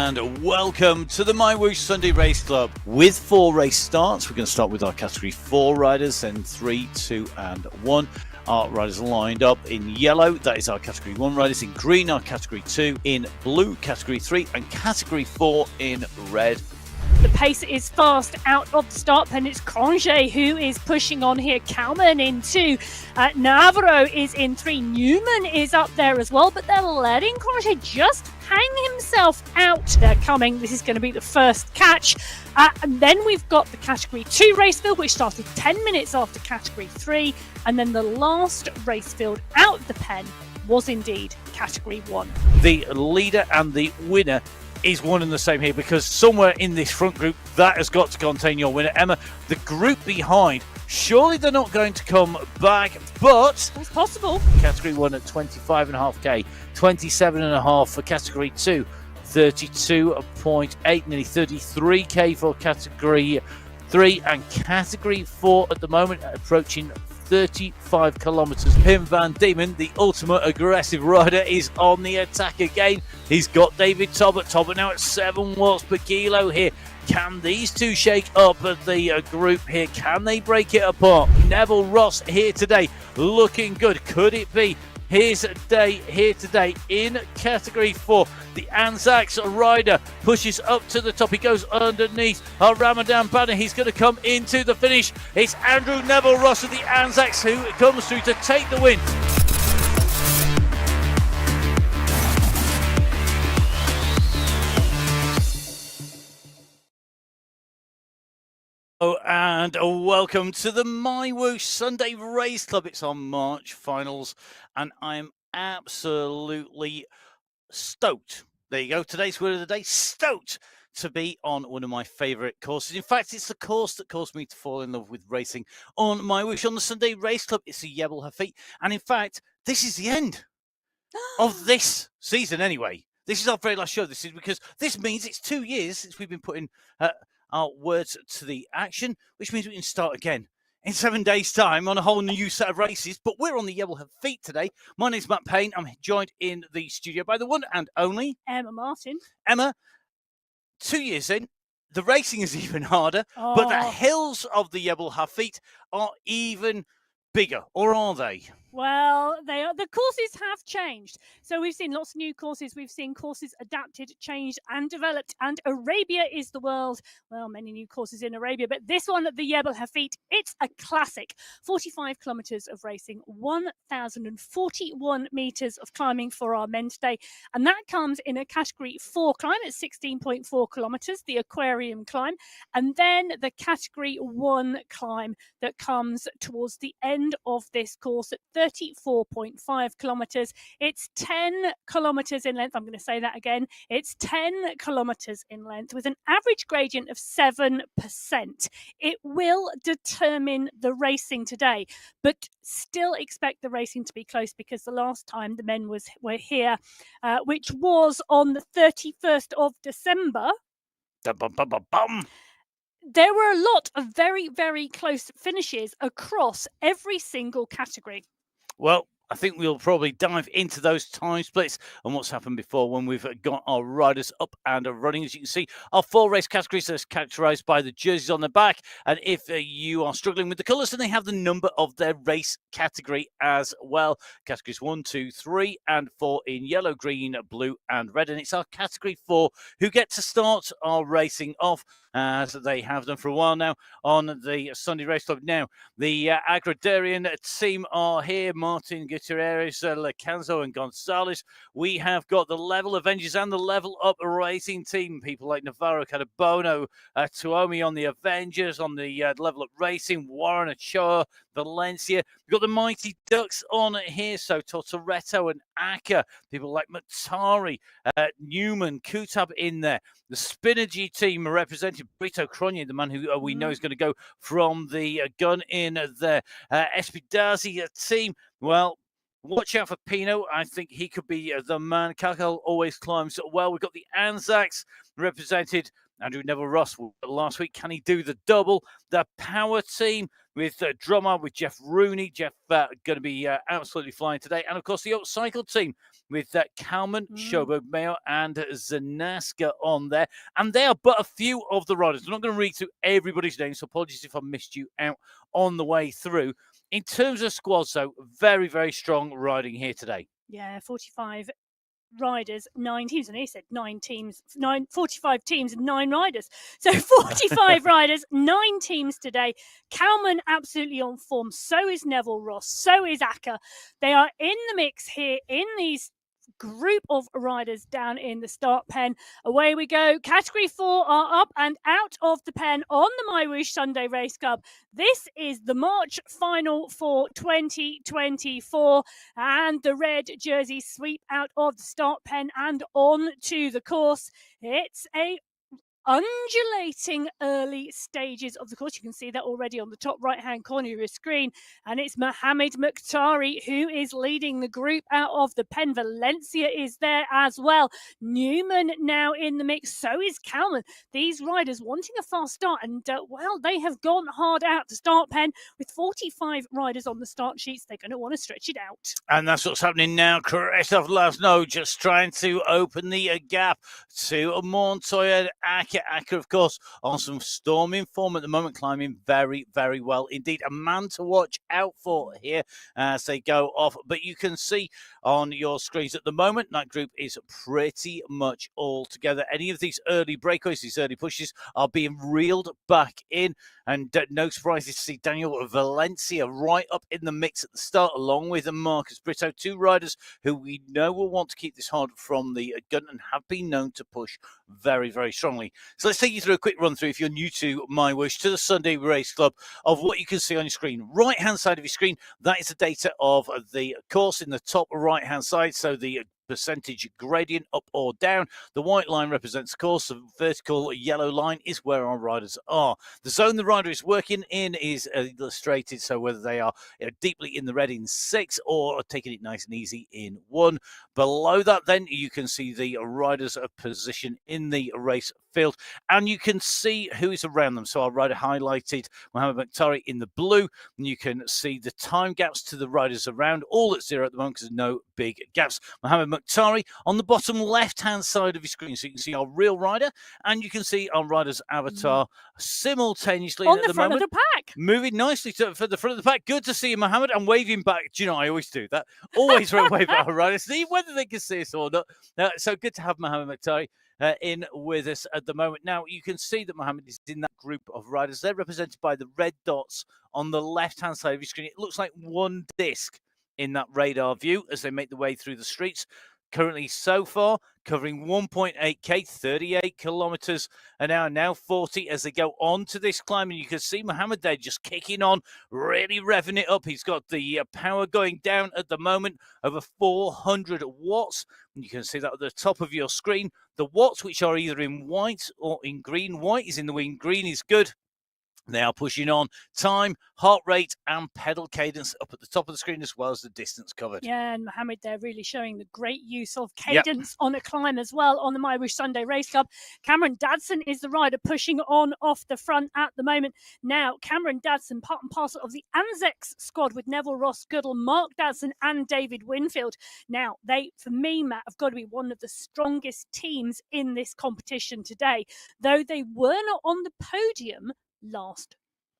and welcome to the MyWhoosh Sunday Race Club. With 4 race starts, we're going to start with our Category 4 riders, then 3, 2 and 1. Our riders lined up in yellow, that is our Category 1 riders. In green, our Category 2. In blue, Category 3. And Category 4 in red. The pace is fast out of the start pen. It's Cronje who is pushing on here. Kalman in 2. Navarro is in 3. Newman is up there as well, but they're letting Cronje just hang himself out. They're coming. This is going to be the first catch. And then we've got the Category 2 race field, which started 10 minutes after Category 3. And then the last race field out of the pen was indeed Category 1. The leader and the winner is one and the same here, because somewhere in this front group that has got to contain your winner. Emma, the group behind, surely they're not going to come back, but it's possible. Category 1 at 25.5k, 27.5 for Category 2, 32.8, nearly 33k for Category 3, and Category 4 at the moment approaching 35 kilometres. Pim van Diemen, the ultimate aggressive rider, is on the attack again. He's got David Tobbert now at 7 watts per kilo here. Can these two shake up the group here? Can they break it apart? Neville Ross here today, looking good. Could it be his day here today in Category 4? The Anzacs rider pushes up to the top. He goes underneath our Ramadan banner. He's going to come into the finish. It's Andrew Neville Ross of the Anzacs who comes through to take the win. Oh, and welcome to the MyWhoosh Sunday Race Club. It's our March finals, and I'm absolutely stoked. There you go. Today's word of the day, stoked to be on one of my favourite courses. In fact, it's the course that caused me to fall in love with racing on MyWhoosh on the Sunday Race Club. It's the Yela Hafit. And in fact, this is the end of this season anyway. This is our very last show. This is because this means it's 2 years since we've been putting our words to the action, which means we can start again in 7 days' time on a whole new set of races. But we're on the Yela Hafit today. My name's Matt Payne. I'm joined in the studio by the one and only Emma Martin. Emma, 2 years in, the racing is even harder, but the hills of the Yela Hafit are even bigger, or are they? Well, they are. The courses have changed. So we've seen lots of new courses. We've seen courses adapted, changed and developed. And Arabia is the world. Well, many new courses in Arabia. But this one at the Yela Hafit, it's a classic. 45 kilometres of racing, 1,041 metres of climbing for our men today. And that comes in a Category 4 climb at 16.4 kilometres, the aquarium climb. And then the Category 1 climb that comes towards the end of this course at 34.5 kilometres. It's 10 kilometres in length. I'm going to say that again. It's 10 kilometres in length with an average gradient of 7%. It will determine the racing today, but still expect the racing to be close, because the last time the men were here, which was on the 31st of December, there were a lot of very, very close finishes across every single category. Well, I think we'll probably dive into those time splits and what's happened before when we've got our riders up and running. As you can see, our 4 race categories are characterised by the jerseys on the back. And if you are struggling with the colours, then they have the number of their race category as well. Categories 1, 2, 3 and 4 in yellow, green, blue and red. And it's our Category 4 who get to start our racing off, as they have done for a while now on the Sunday Race Club. Now, the Agradarian team are here. Martin Gutierrez, Lecanzo and Gonzalez. We have got the Level Avengers and the Level Up Racing team. People like Navarro, Catabono, Tuomi on the Avengers, on the Level Up Racing, Warren, Ochoa, Valencia. We've got the Mighty Ducks on here, so Tortoretto and Aka. People like Matari, Newman, Kutab in there. The Spinergy team represented Brito Cronje, the man who we know is going to go from the gun in there. Espidazi team, well, watch out for Pino. I think he could be the man. Calcal always climbs well. We've got the Anzacs represented. Andrew Neville Ross last week. Can he do the double? The Power team with Drummer, with Jeff Rooney. Jeff going to be absolutely flying today. And, of course, the Upcycle team with Kalman, Shobo Mayo, and Zanaska on there. And they are but a few of the riders. I'm not going to read through everybody's names, so apologies if I missed you out on the way through. In terms of squads, though, very, very strong riding here today. Yeah, 45 riders, 9 teams. And he said 9 teams, 45 teams and 9 riders. So 45 riders, 9 teams today. Kalman absolutely on form. So is Neville Ross. So is Acker. They are in the mix here in these group of riders down in the start pen. Away we go. Category 4 are up and out of the pen on the MyWhoosh Sunday Race Club. This is the March final for 2024, and the red jerseys sweep out of the start pen and on to the course. It's a undulating early stages of the course. You can see that already on the top right hand corner of your screen, and it's Mohamed Mukhtari who is leading the group out of the pen. Valencia is there as well. Newman now in the mix, so is Kalman. These riders wanting a fast start, and well, they have gone hard out to start pen with 45 riders on the start sheets. They're going to want to stretch it out, and that's what's happening now. Kreshov Lasno just trying to open the gap to Montoya and Acker, of course, on some storming form at the moment, climbing very, very well indeed. A man to watch out for here as they go off. But you can see on your screens at the moment, that group is pretty much all together. Any of these early breakaways, these early pushes are being reeled back in. And no surprises to see Daniel Valencia right up in the mix at the start, along with Marcus Brito, 2 riders who we know will want to keep this hard from the gun and have been known to push very, very strongly. So let's take you through a quick run through, if you're new to MyWhoosh, to the Sunday Race Club, of what you can see on your screen. Right-hand side of your screen, that is the data of the course in the top right-hand side. So the percentage gradient up or down. The white line represents the course. The vertical yellow line is where our riders are. The zone the rider is working in is illustrated, so whether they are deeply in the red in 6 or taking it nice and easy in 1. Below that, then, you can see the riders' position in the race field, and you can see who is around them. So our rider highlighted Mohamed Mukhtari in the blue, and you can see the time gaps to the riders around, all at 0 at the moment because there's no big gaps. Mohamed Mukhtari on the bottom left-hand side of your screen, so you can see our real rider, and you can see our rider's avatar simultaneously on at the front moment, of the pack. moving nicely for the front of the pack. Good to see you, Mohamed. I'm waving back. Do you know, I always do that. Always wave at our riders, see whether they can see us or not. So good to have Mohamed Mukhtari in with us at the moment. Now, you can see that Mohamed is in that group of riders. They're represented by the red dots on the left-hand side of your screen. It looks like one disc in that radar view as they make their way through the streets. Currently, so far, covering 1.8k, 38 kilometers an hour, now 40 as they go on to this climb. And you can see Mohamed there just kicking on, really revving it up. He's got the power going down at the moment, over 400 watts. And you can see that at the top of your screen. The watts, which are either in white or in green. White is in the wing, green is good. They are pushing on time, heart rate, and pedal cadence up at the top of the screen, as well as the distance covered. Yeah, and Mohamed, they're really showing the great use of cadence on a climb as well on the MyWhoosh Sunday Race Club. Cameron Dadson is the rider pushing on off the front at the moment. Now, Cameron Dadson, part and parcel of the Anzex squad with Neville Ross Goodall, Mark Dadson, and David Winfield. Now, they, for me, Matt, have got to be one of the strongest teams in this competition today, though they were not on the podium last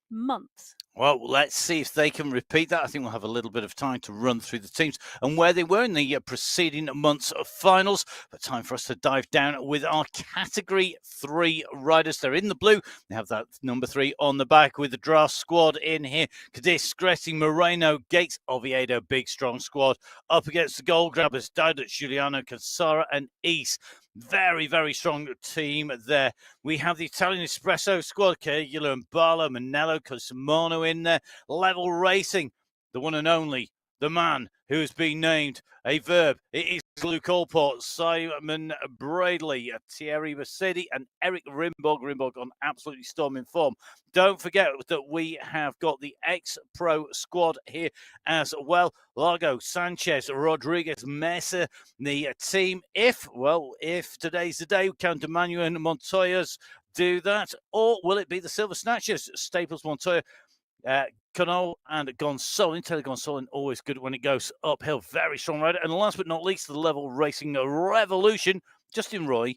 month. Well, let's see if they can repeat that. I think we'll have a little bit of time to run through the teams and where they were in the preceding months of finals. But time for us to dive down with our Category 3 riders. They're in the blue. They have that number 3 on the back with the draft squad in here. Cadiz, Gretty, Moreno, Gates, Oviedo, big strong squad. Up against the gold grabbers, Daudet, Giuliano, Cassara, and East. Very, very strong team there. We have the Italian Espresso squad, Yela and Barlow, Manello, Cosimano in there. Level Racing, the one and only, the man who has been named a verb. It is Luke Allport, Simon Bradley, Thierry Mercedes, and Eric Rimborg. Rimborg on absolutely storming form. Don't forget that we have got the ex-pro squad here as well. Largo, Sanchez, Rodriguez, Mesa, the team. If today's the day, can Manuel and Montoya's do that? Or will it be the Silver Snatchers, Staples, Montoya, Canol and Gonsolin. Taylor Gonsolin, always good when it goes uphill. Very strong rider. And last but not least, the level racing revolution, Justin Roy.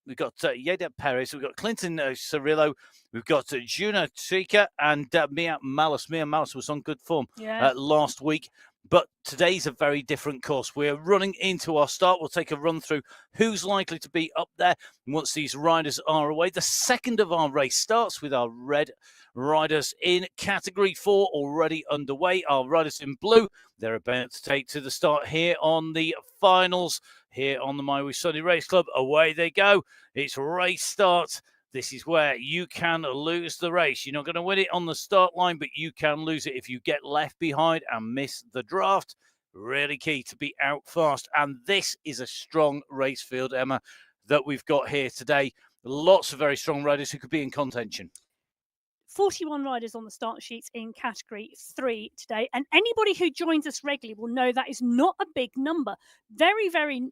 We've got Yeda Perez. We've got Clinton Cirillo. We've got Juna Tika and Mia Malice. Mia Malice was on good form last week. But today's a very different course. We're running into our start. We'll take a run through who's likely to be up there once these riders are away. The second of our race starts with our red riders in Category 4 already underway. Our riders in blue, they're about to take to the start here on the finals, here on the MyWhoosh Sunday Race Club. Away they go. It's race start. This is where you can lose the race. You're not going to win it on the start line, but you can lose it if you get left behind and miss the draft. Really key to be out fast. And this is a strong race field, Emma, that we've got here today. Lots of very strong riders who could be in contention. 41 riders on the start sheets in Category 3 today. And anybody who joins us regularly will know that is not a big number. Very, very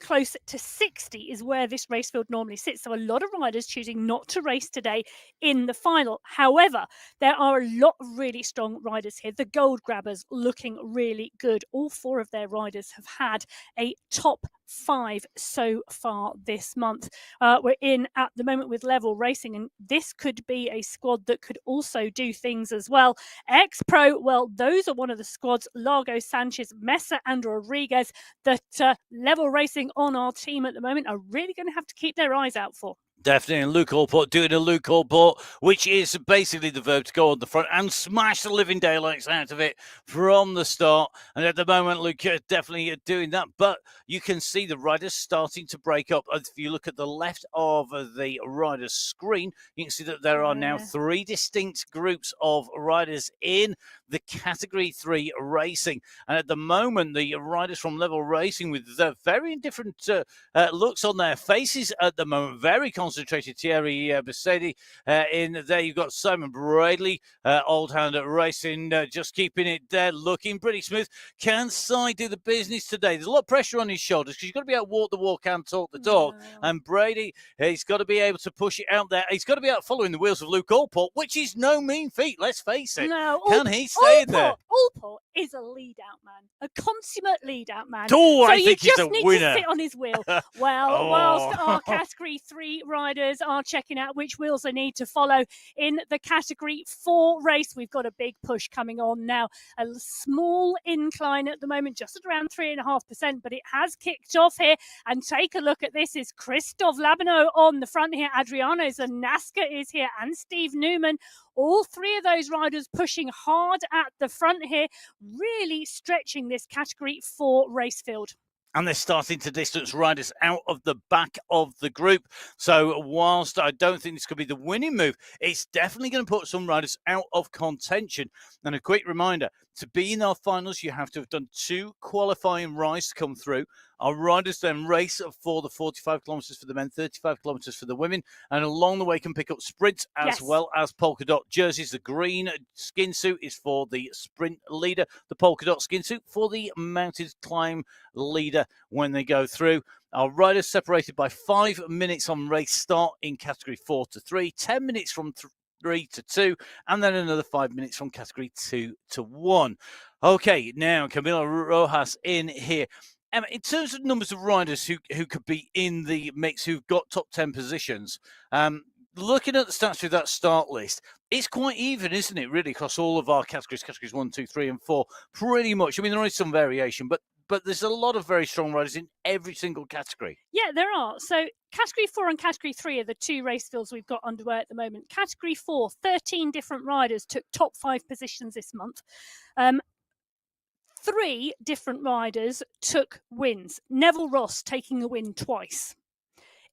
close to 60 is where this race field normally sits. So a lot of riders choosing not to race today in the final. However, there are a lot of really strong riders here. The Gold Grabbers looking really good. All 4 of their riders have had a top 5 so far this month. We're in at the moment with level racing, and this could be a squad that could also do things as well. X-Pro, well, those are one of the squads, Largo, Sanchez, Mesa and Rodriguez, that level racing on our team at the moment are really going to have to keep their eyes out for. Definitely, and Luke Allport doing a Luke Allport, which is basically the verb to go on the front and smash the living daylights out of it from the start. And at the moment, Luke definitely doing that. But you can see the riders starting to break up. If you look at the left of the rider's screen, you can see that there are now 3 distinct groups of riders in the Category 3 racing. And at the moment, the riders from Level Racing with very different looks on their faces at the moment, very concentrated. Thierry Bersedi in there. You've got Simon Bradley, Old Hand at Racing, just keeping it there, looking pretty smooth. Can Sai do the business today? There's a lot of pressure on his shoulders because you've got to be able to walk the walk and talk the talk. And Brady, he's got to be able to push it out there. He's got to be out following the wheels of Luke Allport, which is no mean feat, let's face it. No, Can he stay in there? Allport is a lead-out man, a consummate lead-out man. Oh, so I think he's a winner. winner. You just need to sit on his wheel. Well, whilst our Category 3 riders are checking out which wheels they need to follow in the Category 4 race, we've got a big push coming on now. A small incline at the moment, just at around 3.5%, but it has kicked off here. And take a look at this. Is Christoph Labino on the front here. Adriano Zanaska is here, and Steve Newman. All 3 of those riders pushing hard at the front here, really stretching this Category 4 race field. And they're starting to distance riders out of the back of the group. So whilst I don't think this could be the winning move, it's definitely going to put some riders out of contention. And a quick reminder, to be in our finals, you have to have done 2 qualifying rides to come through. Our riders then race for the 45 kilometres for the men, 35 kilometres for the women, and along the way can pick up sprints as well as polka dot jerseys. The green skin suit is for the sprint leader, the polka dot skin suit for the mounted climb leader when they go through. Our riders separated by 5 minutes on race start in Category 4 to 3, 10 minutes from 3 to 2, and then another 5 minutes from Category 2 to 1. Okay, now Camilo Rojas in here. In terms of numbers of riders who could be in the mix, who've got top 10 positions, looking at the stats through that start list, it's quite even, isn't it, really, across all of our categories 1, 2, 3, and 4, pretty much. I mean, there is some variation, but there's a lot of very strong riders in every single category. Yeah, there are. So Category 4 and Category 3 are the 2 race fields we've got underway at the moment. Category 4, 13 different riders took top 5 positions this month. 3 different riders took wins. Neville Ross taking a win twice.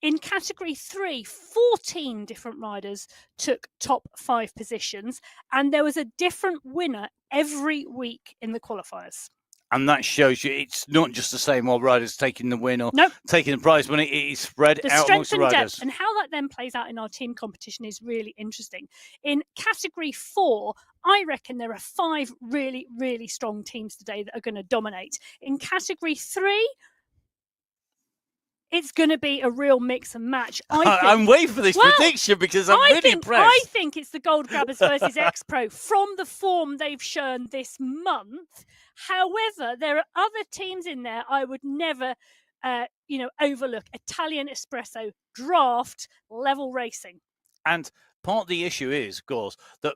In Category 3, 14 different riders took top 5 positions, and there was a different winner every week in the qualifiers. And that shows you it's not just the same old riders taking the win or taking the prize money. It is spread out amongst the riders. Depth, and how that then plays out in our team competition is really interesting. In Category 4, I reckon there are 5 really, really strong teams today that are going to dominate. In Category 3, It's going to be a real mix and match. I'm waiting for this prediction because I'm really impressed. I think it's the Gold Grabbers versus X-Pro from the form they've shown this month. However, there are other teams in there I would never, overlook. Italian Espresso, Draft, Level Racing. And part of the issue is, of course, that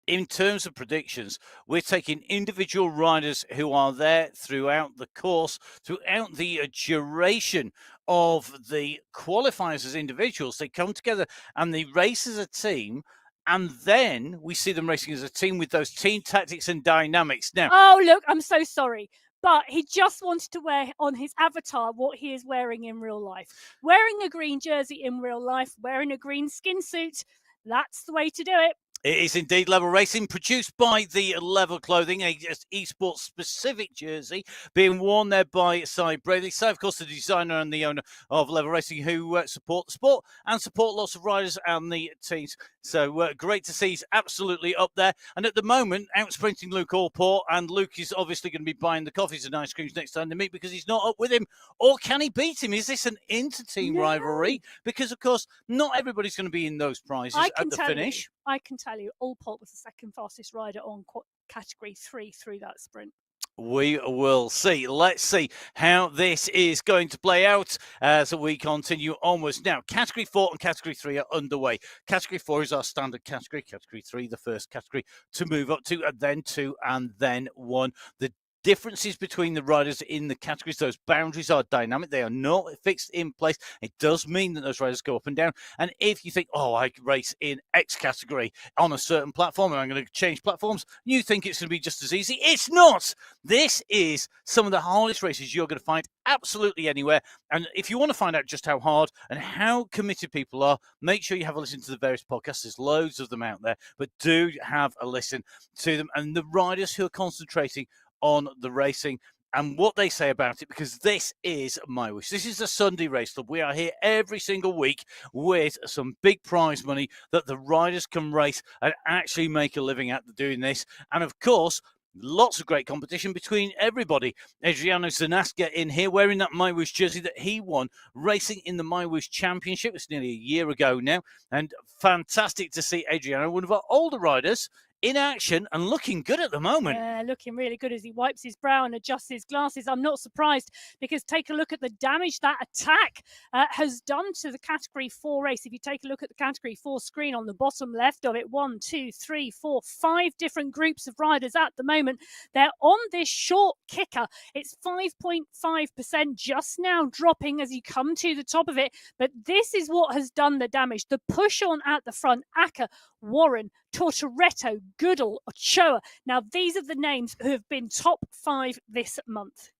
in terms of predictions, we're taking individual riders who are there throughout the course, throughout the duration of the qualifiers as individuals. They come together and they race as a team. And then we see them racing as a team with those team tactics and dynamics. Now, oh, look, I'm so sorry. But he just wanted to wear on his avatar what he is wearing in real life. Wearing a green jersey in real life, wearing a green skin suit. That's the way to do it. It is indeed Level Racing, produced by the Level Clothing, a esports specific jersey being worn there by Cy Bradley. Cy, of course, the designer and the owner of Level Racing, who support the sport and support lots of riders and the teams. So great to see he's absolutely up there. And at the moment, out sprinting Luke Allport, and Luke is obviously going to be buying the coffees and ice creams next time they meet because he's not up with him. Or can he beat him? Is this an inter-team rivalry? Because, of course, not everybody's going to be in those prizes at the finish. I can tell you, Allport was the second fastest rider on category 3 through that sprint. We will see. Let's see how this is going to play out as we continue onwards. Now, Category 4 and Category 3 are underway. Category 4 is our standard category. Category 3, the first category to move up to, and then 2, and then 1. The differences between the riders in the categories, those boundaries are dynamic. They are not fixed in place. It does mean that those riders go up and down. And if you think, oh, I race in X category on a certain platform and I'm going to change platforms, you think it's going to be just as easy. It's not. This is some of the hardest races you're going to find absolutely anywhere. And if you want to find out just how hard and how committed people are, make sure you have a listen to the various podcasts. There's loads of them out there, but do have a listen to them. And the riders who are concentrating on the racing and what they say about it, because this is MyWhoosh. This is the Sunday Race Club. We are here every single week with some big prize money that the riders can race and actually make a living at doing this. And of course, lots of great competition between everybody. Adriano Zanaska in here wearing that MyWhoosh jersey that he won racing in the MyWhoosh Championship. It's nearly a year ago now. And fantastic to see Adriano, one of our older riders, in action and looking good at the moment. Yeah, looking really good as he wipes his brow and adjusts his glasses. I'm not surprised because take a look at the damage that attack has done to the Category 4 race. If you take a look at the Category 4 screen on the bottom left of it, 1, 2, 3, 4, 5 different groups of riders at the moment. They're on this short kicker. It's 5.5% just now dropping as you come to the top of it. But this is what has done the damage. The push on at the front, Acker, Warren, Tortoretto, Goodall, Ochoa. Now, these are the names who have been top 5 this month.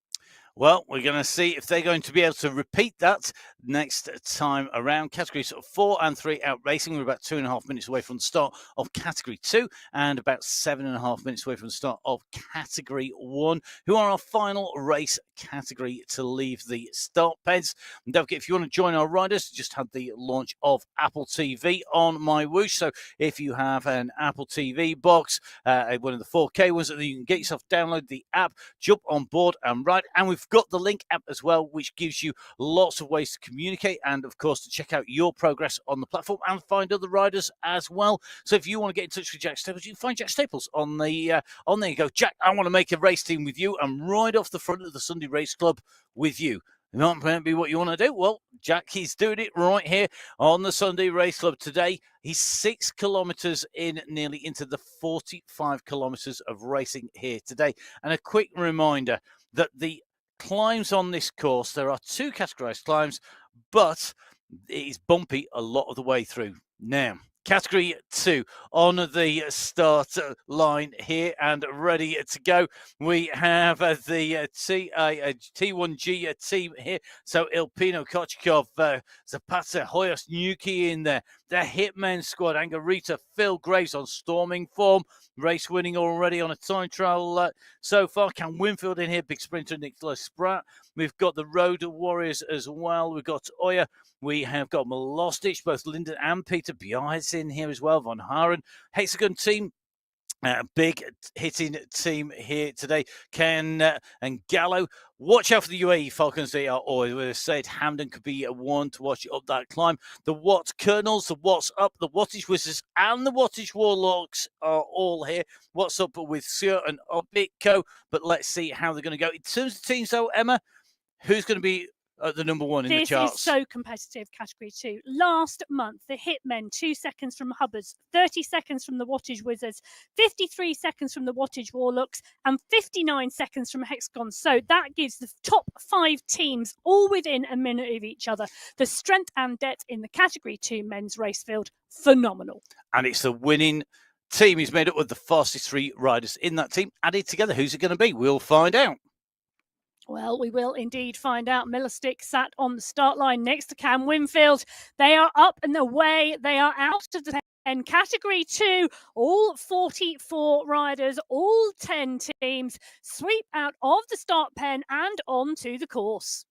Well, we're going to see if they're going to be able to repeat that next time around. Categories 4 and 3 out racing. We're about 2.5 minutes away from the start of Category 2 and about 7.5 minutes away from the start of Category 1, who are our final race category to leave the start pens. And don't forget, if you want to join our riders, just had the launch of Apple TV on MyWhoosh. So if you have an Apple TV box, one of the 4K ones, then you can get yourself, download the app, jump on board and ride. And we've got the Link app as well, which gives you lots of ways to communicate and, of course, to check out your progress on the platform and find other riders as well. So if you want to get in touch with Jack Staples, you can find Jack Staples on there. You go, Jack, I want to make a race team with you and ride off the front of the Sunday Race Club with you. It might be what you want to do. Well, Jack, he's doing it right here on the Sunday Race Club today. He's 6 kilometres in, nearly into the 45 kilometres of racing here today. And a quick reminder that the climbs on this course, there are 2 categorized climbs, but it is bumpy a lot of the way through. Now, Category 2 on the start line here and ready to go. We have the T1G team here. So Ilpino, Kochikov, Zapata, Hoyos, Nuki in there. The Hitmen squad, Angarita, Phil Graves on storming form. Race winning already on a time trial so far. Cam Winfield in here, big sprinter Nicholas Spratt. We've got the Road Warriors as well. We've got Oya. We have got Milostic, both Lyndon and Peter Biarritz in here as well. Von Haren, Hexagon team. Big hitting team here today. Ken and Gallo. Watch out for the UAE Falcons. They are always, we said, Hamden could be a one to watch up that climb. The Watt Colonels, the What's Up, the Wattage Wizards, and the Wattage Warlocks are all here. What's up with Sir and Obitco? But let's see how they're going to go. In terms of teams, though, Emma, who's going to be at the number one in the charts? This is so competitive, Category 2. Last month, the Hitmen, 2 seconds from Hubbards, 30 seconds from the Wattage Wizards, 53 seconds from the Wattage Warlocks, and 59 seconds from Hexagon. So that gives the top 5 teams all within a minute of each other. The strength and depth in the Category 2 men's race field, phenomenal. And it's the winning team is made up of the fastest 3 riders in that team added together. Who's it going to be? We'll find out. Well, we will indeed find out. Millerstick sat on the start line next to Cam Winfield. They are up and away. They are out of the 10. Category 2, all 44 riders, all 10 teams sweep out of the start pen and onto the course.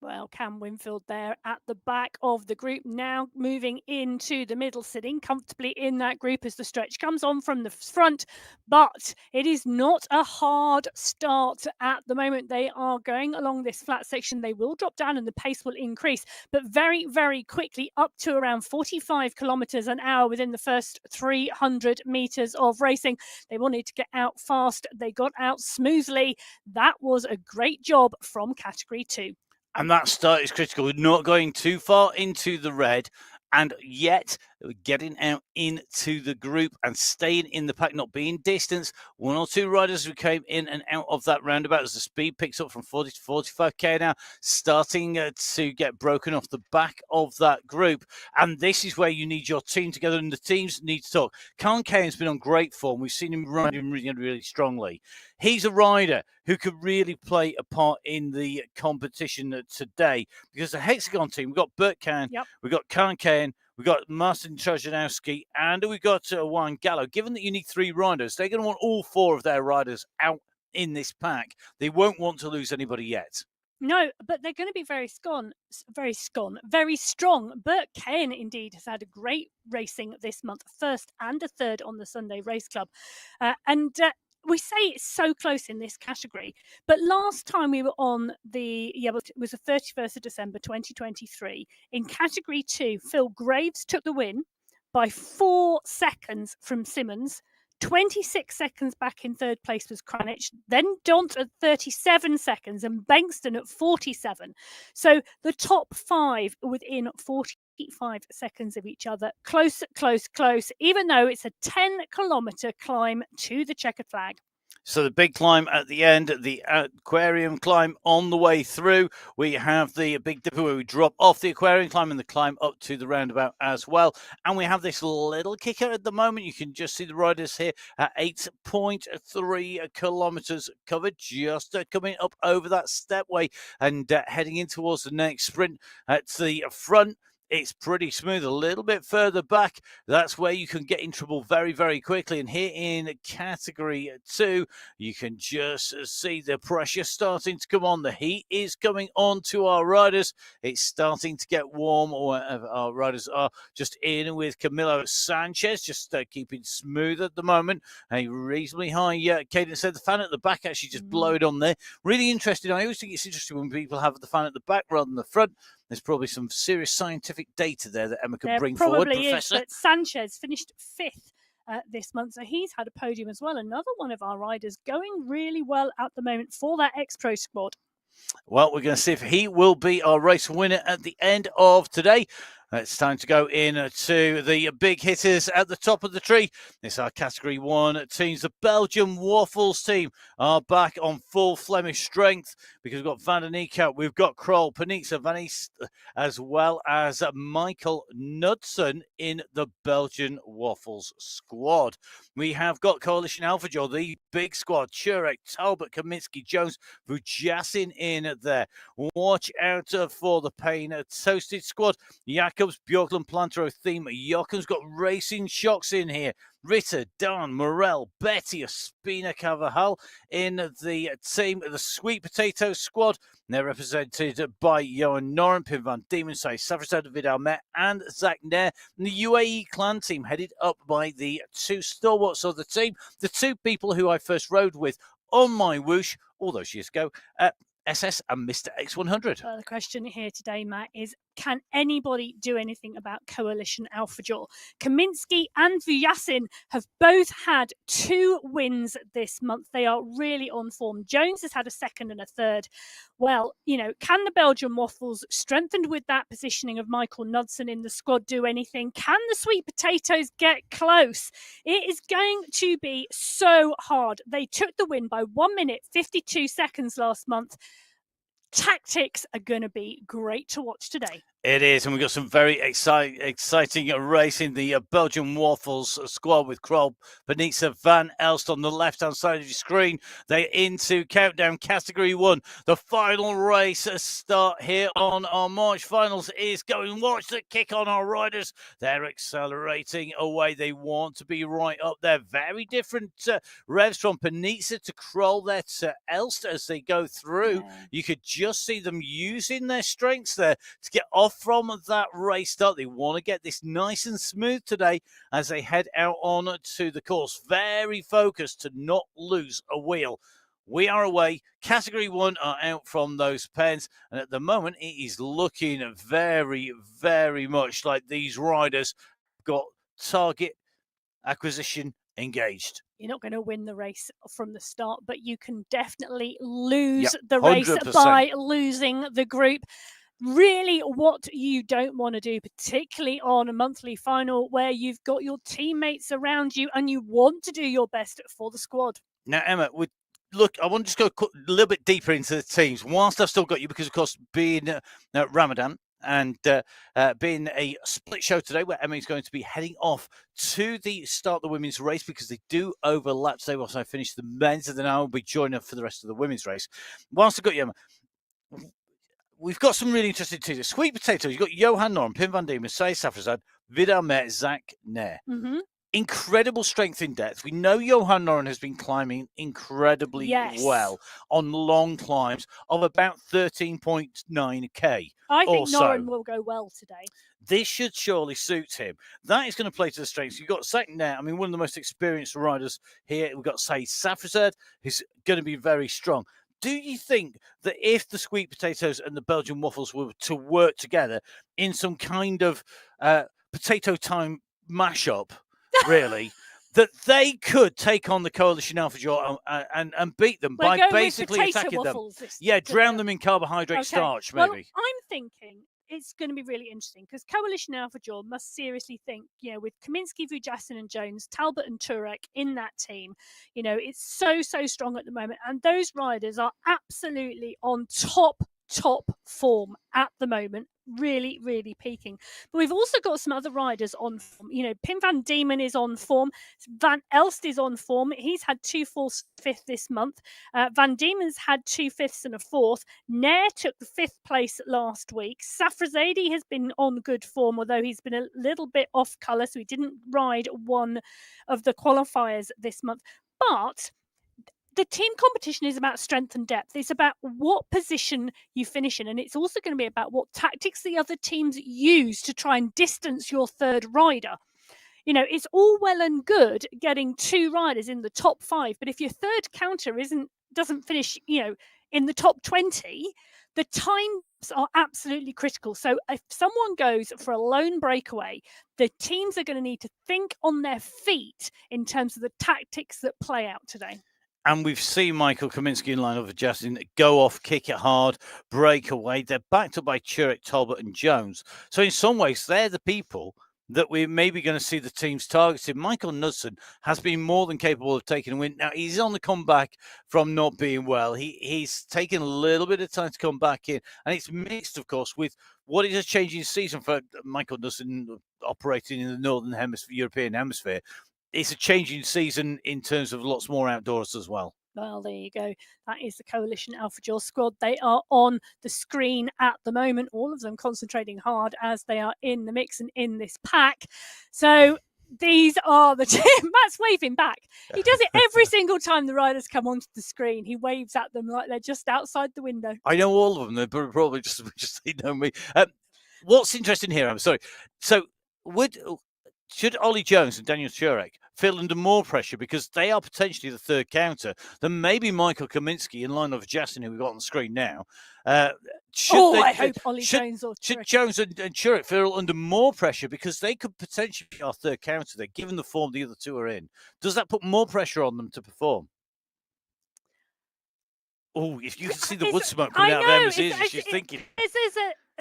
Well, Cam Winfield there at the back of the group, now moving into the middle, sitting comfortably in that group as the stretch comes on from the front. But it is not a hard start at the moment. They are going along this flat section. They will drop down and the pace will increase, but very, very quickly up to around 45 kilometers an hour within the first 300 meters of racing. They wanted to get out fast. They got out smoothly. That was a great job from Category 2. And that start is critical. We're not going too far into the red, and yet we're getting out into the group and staying in the pack, not being distanced. 1 or 2 riders who came in and out of that roundabout as the speed picks up from 40 to 45k now, starting to get broken off the back of that group. And this is where you need your team together, and the teams need to talk. Khan Kane's been on great form. We've seen him riding really, really strongly. He's a rider who could really play a part in the competition today, because the Hexagon team, we've got Bert Kahn, we've got Khan Kane, we've got Martin Trojanowski, and we've got Juan Gallo. Given that you need 3 riders, they're going to want all 4 of their riders out in this pack. They won't want to lose anybody yet. No, but they're going to be very strong. Bert Kane, indeed, has had a great racing this month, 1st and a 3rd on the Sunday Race Club. We say it's so close in this category, but last time we were on it was the 31st of December 2023. In Category 2, Phil Graves took the win by 4 seconds from Simmons. 26 seconds back in 3rd place was Kranich, then Dont at 37 seconds and Bankston at 47. So the top 5 within 45 seconds of each other. Close, even though it's a 10-kilometer climb to the checkered flag. So the big climb at the end, the aquarium climb on the way through. We have the Big Dipper where we drop off the aquarium climb and the climb up to the roundabout as well. And we have this little kicker at the moment. You can just see the riders here at 8.3 kilometers covered, just coming up over that stepway and heading in towards the next sprint at the front. It's pretty smooth. A little bit further back, that's where you can get in trouble very, very quickly. And here in Category 2, you can just see the pressure starting to come on. The heat is coming on to our riders. It's starting to get warm. Our riders are just in with Camilo Sanchez, just keeping smooth at the moment. A reasonably high cadence there. The fan at the back actually just blowed on there. Really interesting. I always think it's interesting when people have the fan at the back rather than the front. There's probably some serious scientific data there that Emma could bring forward, Professor. There probably is, but Sanchez finished 5th this month, so he's had a podium as well. Another one of our riders going really well at the moment for that X-Pro squad. Well, we're going to see if he will be our race winner at the end of today. It's time to go in to the big hitters at the top of the tree. It's our Category 1 teams. The Belgian Waffles team are back on full Flemish strength because we've got Van der Niekamp, we've got Kroll, Panitza, Van East, as well as Michael Knudsen in the Belgian Waffles squad. We have got Coalition Alphajor, the big squad, Churek, Talbot, Kaminsky, Jones, Vujasin in there. Watch out for the Pain Toasted squad. Jakob Jacobs, Bjorklund, Plantero, Theme, Jochen's got Racing Shocks in here. Ritter, Dan, Morel, Betty, Espina, Carvajal in the team, the Sweet Potato squad. They're represented by Johan Noren, Pim van Diemen, Sai Safrazad, Vidal Met, and Zach Nair. And the UAE clan team headed up by the two stalwarts of the team, the two people who I first rode with on MyWhoosh all those years ago, SS and Mr. X100. Well, the question here today, Matt, is can anybody do anything about Coalition Alphajaw? Kaminsky and Vujasin have both had 2 wins this month. They are really on form. Jones has had a second and a third. Well, can the Belgian Waffles, strengthened with that positioning of Michael Knudsen in the squad, do anything? Can the Sweet Potatoes get close? It is going to be so hard. They took the win by 1 minute, 52 seconds last month. Tactics are going to be great to watch today. It is, and we've got some very exciting racing. The Belgian Waffles squad with Kroll, Benitza, Van Elst on the left-hand side of your screen. They're into Countdown Category 1. The final race start here on our March finals is going. Watch the kick on our riders. They're accelerating away. They want to be right up there. Very different revs from Benitza to Kroll there to Elst as they go through. Yeah. You could just see them using their strengths there to get off from that race start. They want to get this nice and smooth today as they head out on to the course. Very focused to not lose a wheel. We are away. Category 1 are out from those pens. And at the moment, it is looking very, very much like these riders got target acquisition engaged. You're not going to win the race from the start, but you can definitely lose the race 100%. By losing the group. Really what you don't want to do, particularly on a monthly final where you've got your teammates around you and you want to do your best for the squad. Now, Emma, look, I want to just go a little bit deeper into the teams whilst I've still got you, because, of course, being Ramadan and being a split show today where Emma is going to be heading off to the start of the women's race because they do overlap today whilst I finish the men's, and then I will be joining her for the rest of the women's race. Whilst I've got you, Emma, we've got some really interesting teams. Sweet Potatoes, you've got Johan Noren, Pim van Diemen, Sai Safrazad, Vidal Met, Zach Nair. Mm-hmm. Incredible strength in depth. We know Johan Noren has been climbing incredibly well on long climbs of about 13.9k. I think Noren will go well today. This should surely suit him. That is going to play to the strengths. You've got Zach Nair, one of the most experienced riders here. We've got Sai Safrazad, who's going to be very strong. Do you think that if the Sweet Potatoes and the Belgian Waffles were to work together in some kind of potato time mashup, really, that they could take on the Coalition Alphajaw and beat them by basically attacking them? Drown them in carbohydrate starch, maybe. Well, I'm thinking it's going to be really interesting because Coalition Alphajaw must seriously think, with Kaminsky, Vujasin and Jones, Talbot and Turek in that team, it's so strong at the moment. And those riders are absolutely on top form at the moment, really, really peaking. But we've also got some other riders on form. Pim van Diemen is on form. Van Elst is on form. He's had 2 4th, 5th this month. Van Diemen's had 2 5ths and a 4th. Nair took the 5th place last week. Safrazadi has been on good form, although he's been a little bit off colour, so he didn't ride one of the qualifiers this month. But the team competition is about strength and depth. It's about what position you finish in. And it's also going to be about what tactics the other teams use to try and distance your third rider. It's all well and good getting 2 riders in the top 5. But if your third counter doesn't finish, in the top 20, the times are absolutely critical. So if someone goes for a lone breakaway, the teams are going to need to think on their feet in terms of the tactics that play out today. And we've seen Michael Kaminsky in line of Justin go off, kick it hard, break away. They're backed up by Turek, Talbot and Jones. So in some ways, they're the people that we're maybe going to see the teams targeted. Michael Knudsen has been more than capable of taking a win. Now, he's on the comeback from not being well. He's taken a little bit of time to come back in. And it's mixed, of course, with what is a changing season for Michael Knudsen operating in the Northern Hemisphere, European Hemisphere. It's a changing season in terms of lots more outdoors as well. Well, there you go. That is the Coalition Alpha Jaw squad. They are on the screen at the moment, all of them concentrating hard as they are in the mix and in this pack. So these are the Matt's waving back. He does it every single time the riders come onto the screen. He waves at them like they're just outside the window. I know all of them. They're probably just they know me. What's interesting here, I'm sorry. So should Ollie Jones and Daniel Turek feel under more pressure because they are potentially the third counter than maybe Michael Kaminsky in line of Justin, who we've got on the screen now? I hope Ollie Jones or Turek. Should Jones and Turek feel under more pressure because they could potentially be our third counter there, given the form the other two are in? Does that put more pressure on them to perform? Oh, if you can see the wood smoke coming out of Emma's ears, she's thinking.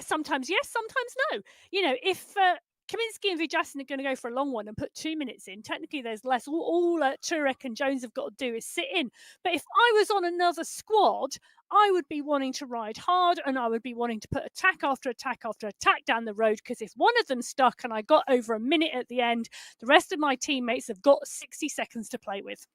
Sometimes yes, sometimes no. You know, if Kaminsky and Vijayasinghe are going to go for a long one and put 2 minutes in, technically there's less. All Turek and Jones have got to do is sit in. But if I was on another squad, I would be wanting to ride hard and I would be wanting to put attack after attack after attack down the road, because if one of them stuck and I got over a minute at the end, the rest of my teammates have got 60 seconds to play with.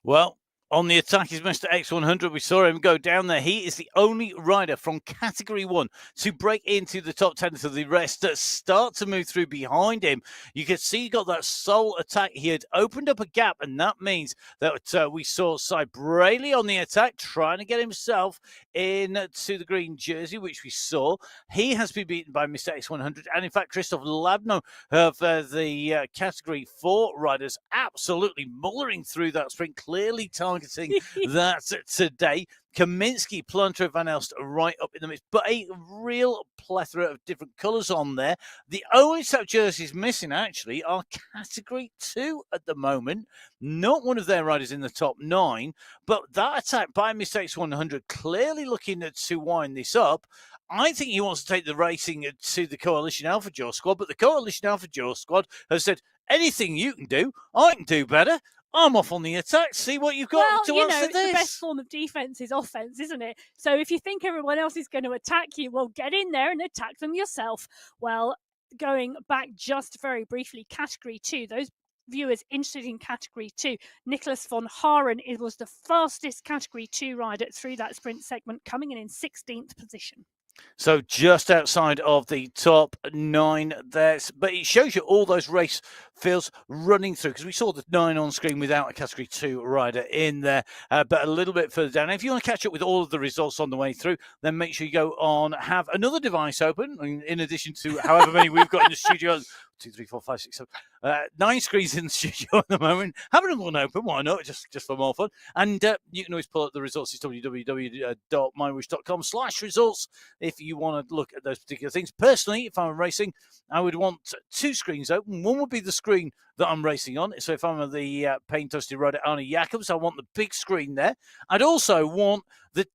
Well, on the attack is Mr. X100. We saw him go down there. He is the only rider from Category 1 to break into the top 10, so the rest start to move through behind him. You can see he got that sole attack. He had opened up a gap, and that means that we saw Cy Braley on the attack, trying to get himself into the green jersey, which we saw. He has been beaten by Mr. X100, and in fact, Christoph Labno of the Category 4 riders absolutely mullering through that sprint, clearly targeting that today. Kaminsky, Planter, Van Elst right up in the mix, but a real plethora of different colours on there. The only set of jerseys missing, actually, are Category 2 at the moment. Not one of their riders in the top 9, but that attack by Mr. X100 clearly looking to wind this up. I think he wants to take the racing to the Coalition Alpha Jaw squad, but the Coalition Alpha Jaw squad has said, anything you can do, I can do better. I'm off on the attack. See what you've got to answer this. The best form of defense is offense, isn't it? So if you think everyone else is going to attack you, well, get in there and attack them yourself. Well, going back just very briefly, Category 2, those viewers interested in Category 2, Nicholas von Haren was the fastest Category 2 rider through that sprint segment, coming in 16th position. So just outside of the top 9 there. But it shows you all those race fields running through, because we saw the 9 on screen without a Category 2 rider in there, but a little bit further down. If you want to catch up with all of the results on the way through, then make sure you go on, have another device open, in addition to however many we've got in the studio. 2, 3, 4, 5, 6, 7, 9 screens in the studio at the moment. Have another one open, why not? Just for more fun. And you can always pull up the results. It's www.mywhoosh.com/results if you want to look at those particular things. Personally, if I'm racing, I would want 2 screens open. One would be the screen that I'm racing on. So if I'm the paint-toasted rider Arne Jacobs, I want the big screen there. I'd also want the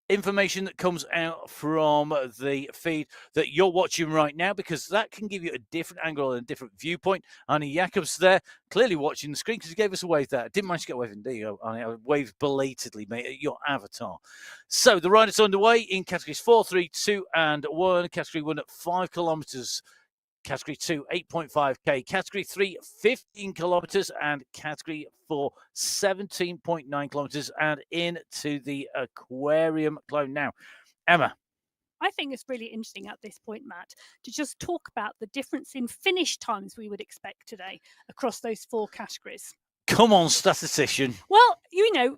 information that comes out from the feed that you're watching right now, because that can give you a different angle and a different viewpoint. Arne Jacobs there, clearly watching the screen, because he gave us a wave there. Didn't manage to get a wave in, there you go. I waved belatedly, mate, at your avatar. So the ride is underway in categories 4, 3, 2, and 1. Category 1 at 5 kilometres. Category 2, 8.5k. Category 3, 15 kilometres. And Category 4, 17.9 kilometres. And into the aquarium climb now. Emma. I think it's really interesting at this point, Matt, to just talk about the difference in finish times we would expect today across those 4 categories. Come on, statistician. Well,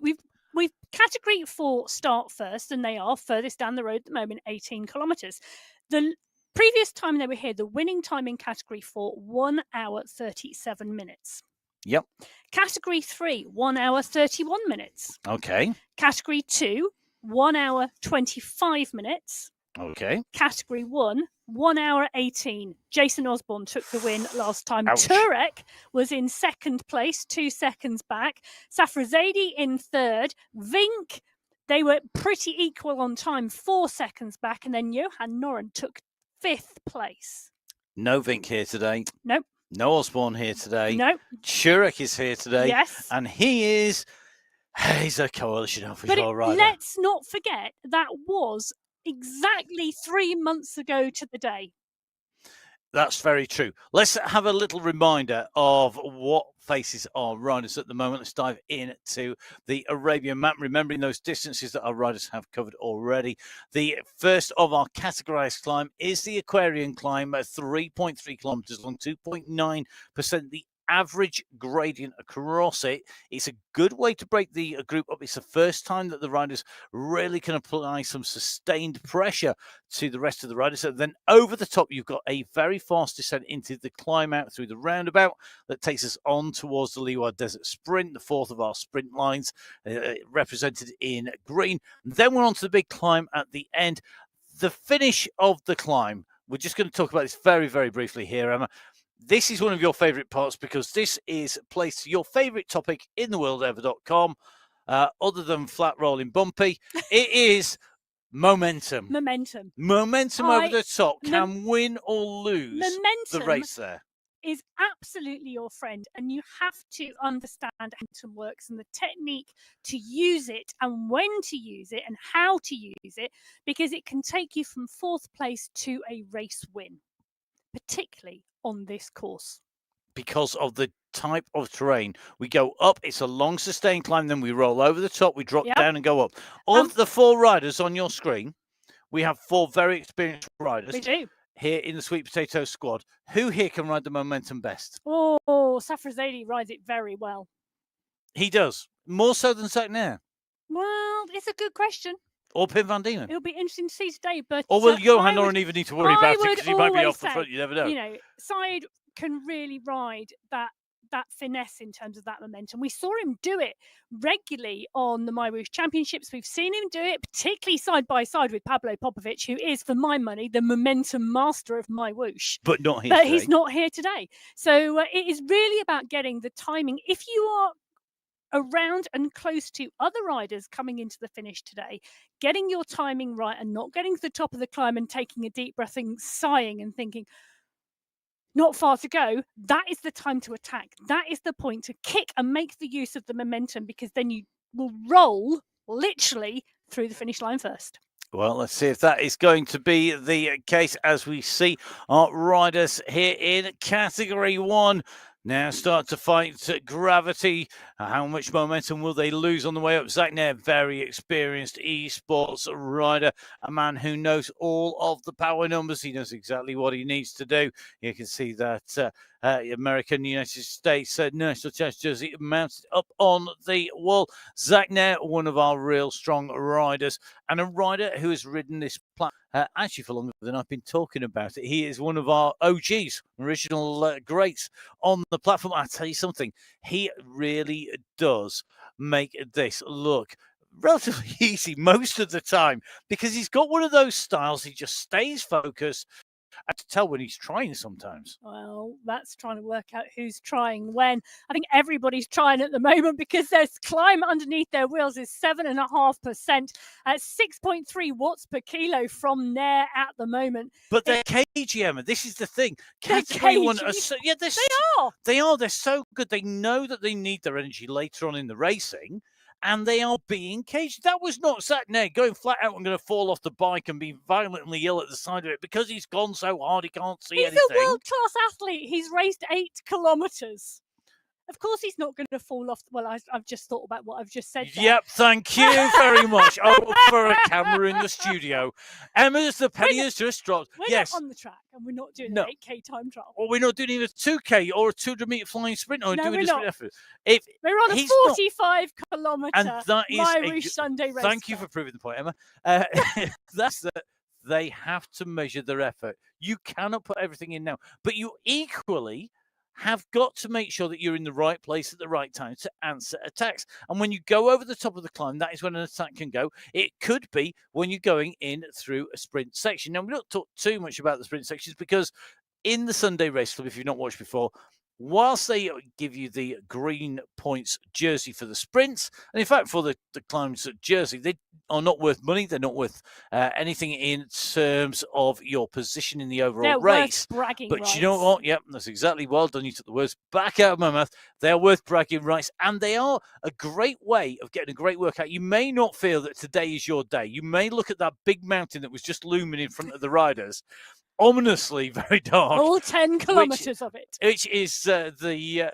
we've Category 4 start first, and they are furthest down the road at the moment, 18 kilometres. The previous time they were here, the winning time in Category 4, 1 hour 37 minutes. Yep. Category 3, 1 hour 31 minutes. Okay. Category 2, 1 hour 25 minutes. Okay. Category 1, 1 hour 18. Jason Osborne took the win last time. Ouch. Turek was in second place, 2 seconds back. Safrazadi in third. Vink, they were pretty equal on time, 4 seconds back. And then Johan Noren took 5th place. No Vink here today. Nope. No Osborne here today. Nope. Turek is here today. Yes. And he's a Coalition Alpha Jaw rider. Let's not forget, that was exactly 3 months ago to the day. That's very true. Let's have a little reminder of what faces our riders at the moment. Let's dive into the Arabian map, remembering those distances that our riders have covered already. The first of our categorized climb is the Aquarian climb at 3.3 kilometers long, 2.9% the average gradient across it. It's a good way to break the group up. It's the first time that the riders really can apply some sustained pressure to the rest of the riders. So then over the top, you've got a very fast descent into the climb out through the roundabout that takes us on towards the Liwa Desert Sprint, the fourth of our sprint lines, represented in green. Then we're on to the big climb at the end. The finish of the climb, we're just going to talk about this very, very briefly here, Emma. This is one of your favourite parts because this is placed your favourite topic in the world ever.com, other than flat rolling bumpy. It is momentum. Momentum over the top can win or lose the race there. Is absolutely your friend, and you have to understand how momentum works and the technique to use it and when to use it and how to use it, because it can take you from fourth place to a race win, particularly on this course. Because of the type of terrain, we go up, it's a long sustained climb, then we roll over the top, we drop down and go up. Of the four riders on your screen, we have four very experienced riders. We do. Here in the Sweet Potato squad. Who here can ride the momentum best? Oh, Safrazadi rides it very well. He does. More so than Zagnair. Well, it's a good question. Or Pim van Diemen. It'll be interesting to see today. But or will Johan Noren even need to worry about it because he might be off the front? You never know. You know, Said can really ride that finesse in terms of that momentum. We saw him do it regularly on the MyWhoosh Championships. We've seen him do it, particularly side by side with Pablo Popovic, who is, for my money, the momentum master of MyWhoosh. But not here But today. He's not here today. So it is really about getting the timing. If you are around and close to other riders coming into the finish today, getting your timing right and not getting to the top of the climb and taking a deep breath and sighing and thinking, not far to go, that is the time to attack. That is the point to kick and make the use of the momentum, because then you will roll literally through the finish line first. Well, let's see if that is going to be the case as we see our riders here in Category 1 now start to fight gravity. How much momentum will they lose on the way up? Zagnair, very experienced esports rider, a man who knows all of the power numbers. He knows exactly what he needs to do. You can see that American United States national chest jersey mounted up on the wall. Zagnair, one of our real strong riders, and a rider who has ridden this platform actually for longer than I've been talking about it. He is one of our OGs, original greats on the platform. I'll tell you something, he really does make this look relatively easy most of the time, because he's got one of those styles. He just stays focused. I can tell when he's trying sometimes. Well, that's trying to work out who's trying when. I think everybody's trying at the moment, because their climb underneath their wheels is 7.5% at 6.3 watts per kilo from there at the moment. But they're cagey, Emma. This is the thing. Category 1 are so, yeah, they are. They are. They're so good. They know that they need their energy later on in the racing, and they are being caged. That was not Zagnair going flat out and going to fall off the bike and be violently ill at the side of it because he's gone so hard he can't see anything. He's a world-class athlete. He's raced 8 kilometres. Of course he's not going to fall off. Well, I've just thought about what I've just said there. Yep, thank you very much. Oh, for a camera in the studio. Emma's the penny has just dropped. We're not on the track, and we're not doing an 8K time trial. Or we're not doing even a 2K or a 200-metre flying sprint or doing a sprint effort. We're on a 45-kilometre MyWhoosh Sunday race. Thank you for proving the point, Emma. That's that. They have to measure their effort. You cannot put everything in now, but you equally have got to make sure that you're in the right place at the right time to answer attacks. And when you go over the top of the climb, that is when an attack can go. It could be when you're going in through a sprint section. Now, we don't talk too much about the sprint sections, because in the Sunday Race Club, if you've not watched before, whilst they give you the green points jersey for the sprints, and in fact for the climbs jersey, they are not worth money. They're not worth anything in terms of your position in the overall race. They're worth bragging but rights. You know what? Yep, that's exactly well done. You took the words back out of my mouth. They are worth bragging rights, and they are a great way of getting a great workout. You may not feel that today is your day. You may look at that big mountain that was just looming in front of the riders ominously very dark. All 10 kilometres of it. Which is the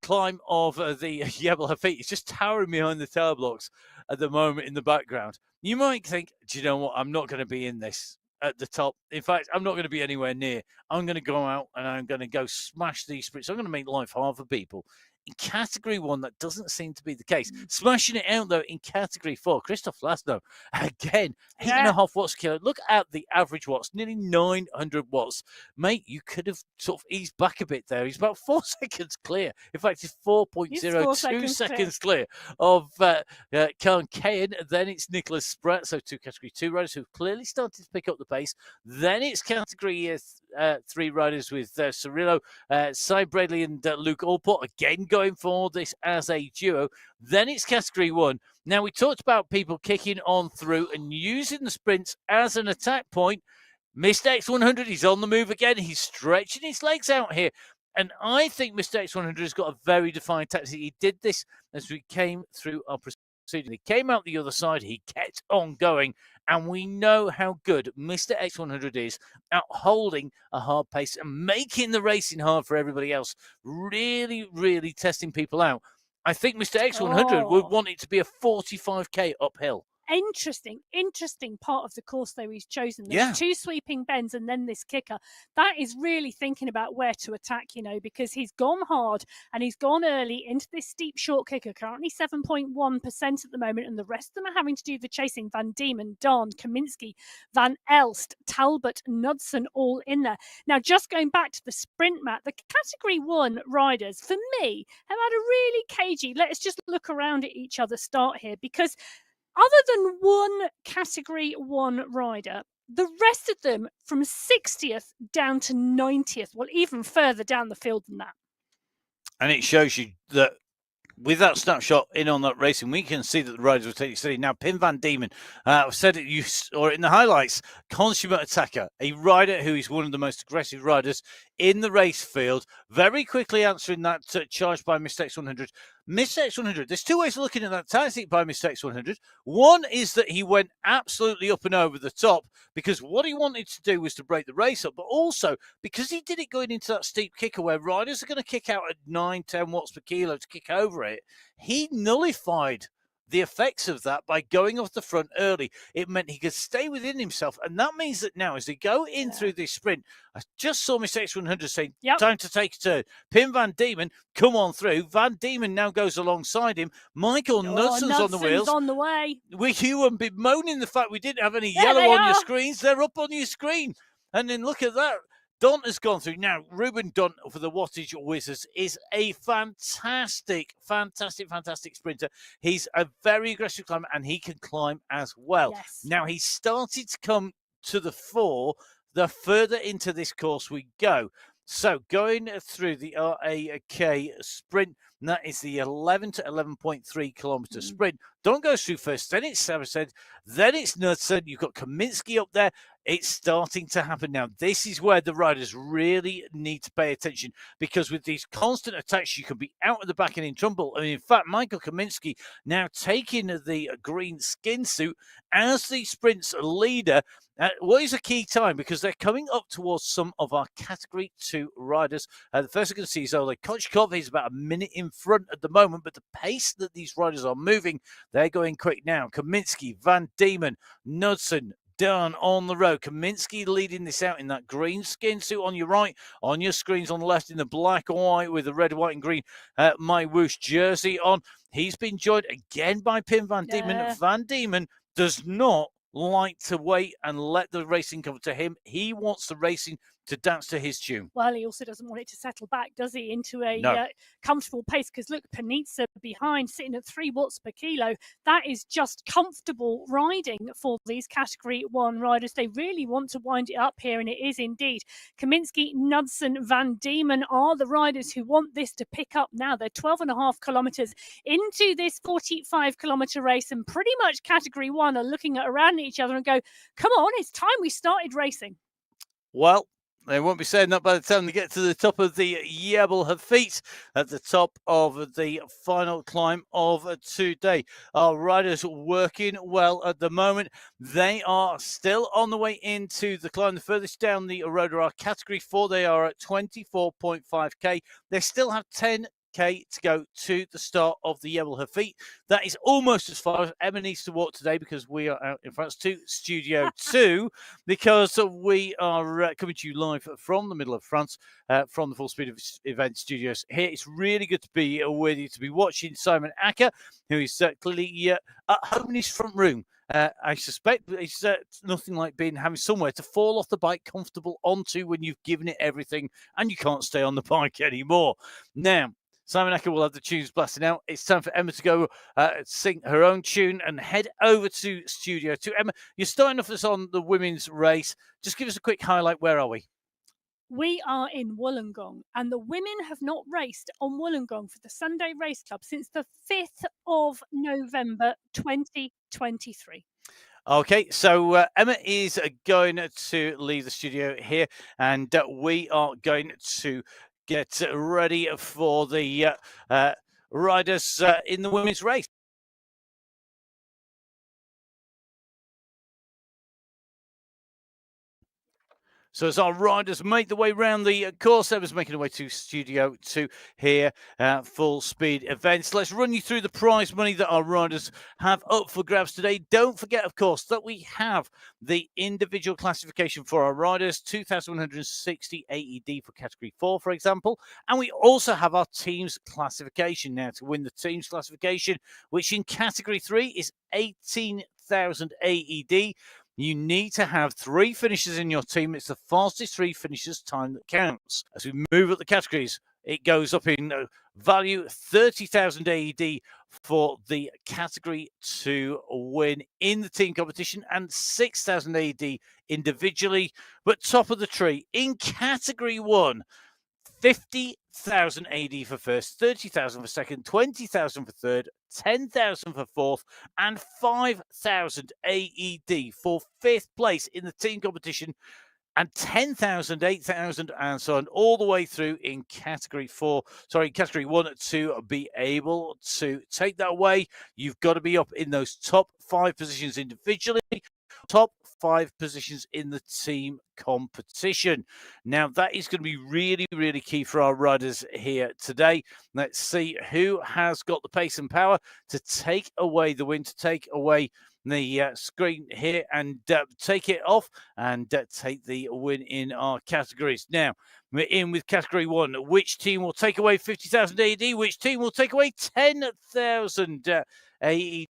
climb of the Jebel Hafid. It's just towering behind the tower blocks at the moment in the background. You might think, do you know what? I'm not going to be in this at the top. In fact, I'm not going to be anywhere near. I'm going to go out and I'm going to go smash these sprints. I'm going to make life hard for people. In Category 1, that doesn't seem to be the case. Smashing it out, though, in Category 4, Christoph Laszlo, again, 8.5 watts per kilo. Look at the average watts, nearly 900 watts. Mate, you could have sort of eased back a bit there. He's about 4 seconds clear. In fact, he's 4.02 seconds clear of Khan Kayan. Then it's Nicholas Spratt, so 2 Category 2 riders who've clearly started to pick up the pace. Then it's Category 3 riders with Cirillo, Cy Bradley and Luke Allport, again going for this as a duo. Then it's Category 1. Now, we talked about people kicking on through and using the sprints as an attack point. Mr. X100, he's on the move again. He's stretching his legs out here. And I think Mr. X100 has got a very defined tactic. He did this as we came through our proceeding. He came out the other side. He kept on going. And we know how good Mr. X100 is at holding a hard pace and making the racing hard for everybody else. Really, really testing people out. I think Mr. X100 would want it to be a 45k uphill. Interesting part of the course, though, he's chosen. There's 2 sweeping bends and then this kicker. That is really thinking about where to attack, because he's gone hard and he's gone early into this steep short kicker, currently 7.1% at the moment, and the rest of them are having to do the chasing. Van Diemen, Dahn, Kaminsky, Van Elst, Talbot, Knudsen, all in there. Now, just going back to the sprint, Matt, the Category 1 riders, for me, have had a really cagey, let's just look around at each other start here, because other than one Category 1 rider, the rest of them from 60th down to 90th, well, even further down the field than that. And it shows you that with that snapshot in on that racing, we can see that the riders will take it steady. Now, Pim Van Diemen, I've said it, you saw it in the highlights, consummate attacker, a rider who is one of the most aggressive riders in the race field, very quickly answering that charge by Mr. X100. Mr. X100, there's 2 ways of looking at that tactic by Mr. X100. One is that he went absolutely up and over the top because what he wanted to do was to break the race up, but also because he did it going into that steep kicker where riders are going to kick out at 9-10 watts per kilo to kick over it, he nullified the effects of that by going off the front early. It meant he could stay within himself. And that means that now, as they go in through this sprint, I just saw Mr. X100 saying, time to take a turn. Pim Van Diemen, come on through. Van Diemen now goes alongside him. Michael Knudsen's on the wheels. On the way. You and bemoaning the fact we didn't have any yellow on your screens. They're up on your screen. And then look at that. Dont has gone through. Now, Ruben Dont for the Wattage Wizards is a fantastic sprinter. He's a very aggressive climber, and he can climb as well. Yes. Now, he started to come to the fore the further into this course we go. So, going through the RAK sprint, that is the 11 to 11.3 kilometre sprint. Dont goes through first, then it's Saracen, then it's Knudsen. You've got Kaminsky up there. It's starting to happen now. This is where the riders really need to pay attention because with these constant attacks, you can be out at the back and in trouble. And in fact, Michael Kaminsky now taking the green skin suit as the sprint's leader. What is a key time? Because they're coming up towards some of our Category 2 riders. The first I'm going to see is Ole Kochkov. He's about a minute in front at the moment, but the pace that these riders are moving, they're going quick now. Kaminsky, Van Diemen, Knudsen, Dahn on the road. Kaminsky leading this out in that green skin suit on your right, on your screens on the left in the black and white with the red, white and green MyWhoosh jersey on. He's been joined again by Pim Van Diemen. Van Diemen does not like to wait and let the racing come to him. He wants the racing to dance to his tune. Well, he also doesn't want it to settle back, does he, into a comfortable pace? Because look, Panizza behind, sitting at 3 watts per kilo. That is just comfortable riding for these Category 1 riders. They really want to wind it up here, and it is indeed. Kaminsky, Knudsen, Van Diemen are the riders who want this to pick up now. They're 12.5 kilometres into this 45-kilometre race, and pretty much Category 1 are looking around at each other and go, come on, it's time we started racing. Well, They won't be saying that by the time they get to the top of the Jebel Hafit, at the top of the final climb of today. Our riders working well at the moment. They are still on the way into the climb. The furthest down the road are Category 4. They are at 24.5k. They still have 10k to go to the start of the Jebel Hafit. That is almost as far as Emma needs to walk today, because we are out in France to Studio 2, because we are coming to you live from the middle of France, from the Full Speed Event Studios here. It's really good to be with you, to be watching Simon Acker, who is clearly at home in his front room. I suspect it's nothing like having somewhere to fall off the bike comfortable onto when you've given it everything and you can't stay on the bike anymore. Now, Simon Acker will have the tunes blasting out. It's time for Emma to go sing her own tune and head over to Studio 2. Emma, you're starting off us on the women's race. Just give us a quick highlight. Where are we? We are in Wollongong, and the women have not raced on Wollongong for the Sunday Race Club since the 5th of November 2023. Okay, so Emma is going to leave the studio here, and we are going to get ready for the riders in the women's race. So as our riders make the way around the course, Emma's making her way to Studio 2 here, Full Speed Events. Let's run you through the prize money that our riders have up for grabs today. Don't forget, of course, that we have the individual classification for our riders, 2,160 AED for Category 4, for example. And we also have our team's classification now to win the team's classification, which in Category 3 is 18,000 AED. You need to have 3 finishes in your team. It's the fastest 3 finishes time that counts. As we move up the categories, it goes up in value, 30,000 AED for the Category 2 win in the team competition, and 6,000 AED individually. But top of the tree, in Category 1, 50,000 AD for first, 30,000 for second, 20,000 for third, 10,000 for fourth, and 5,000 AED for fifth place in the team competition, and 10,000, 8,000, and so on, all the way through in Category 1 to be able to take that away. You've got to be up in those top 5 positions individually, top 5 positions in the team competition. Now, that is going to be really, really key for our riders here today. Let's see who has got the pace and power to take away the win, to take away the screen here and take it off and take the win in our categories. Now, we're in with Category 1. Which team will take away 50,000 AED? Which team will take away 10,000 AED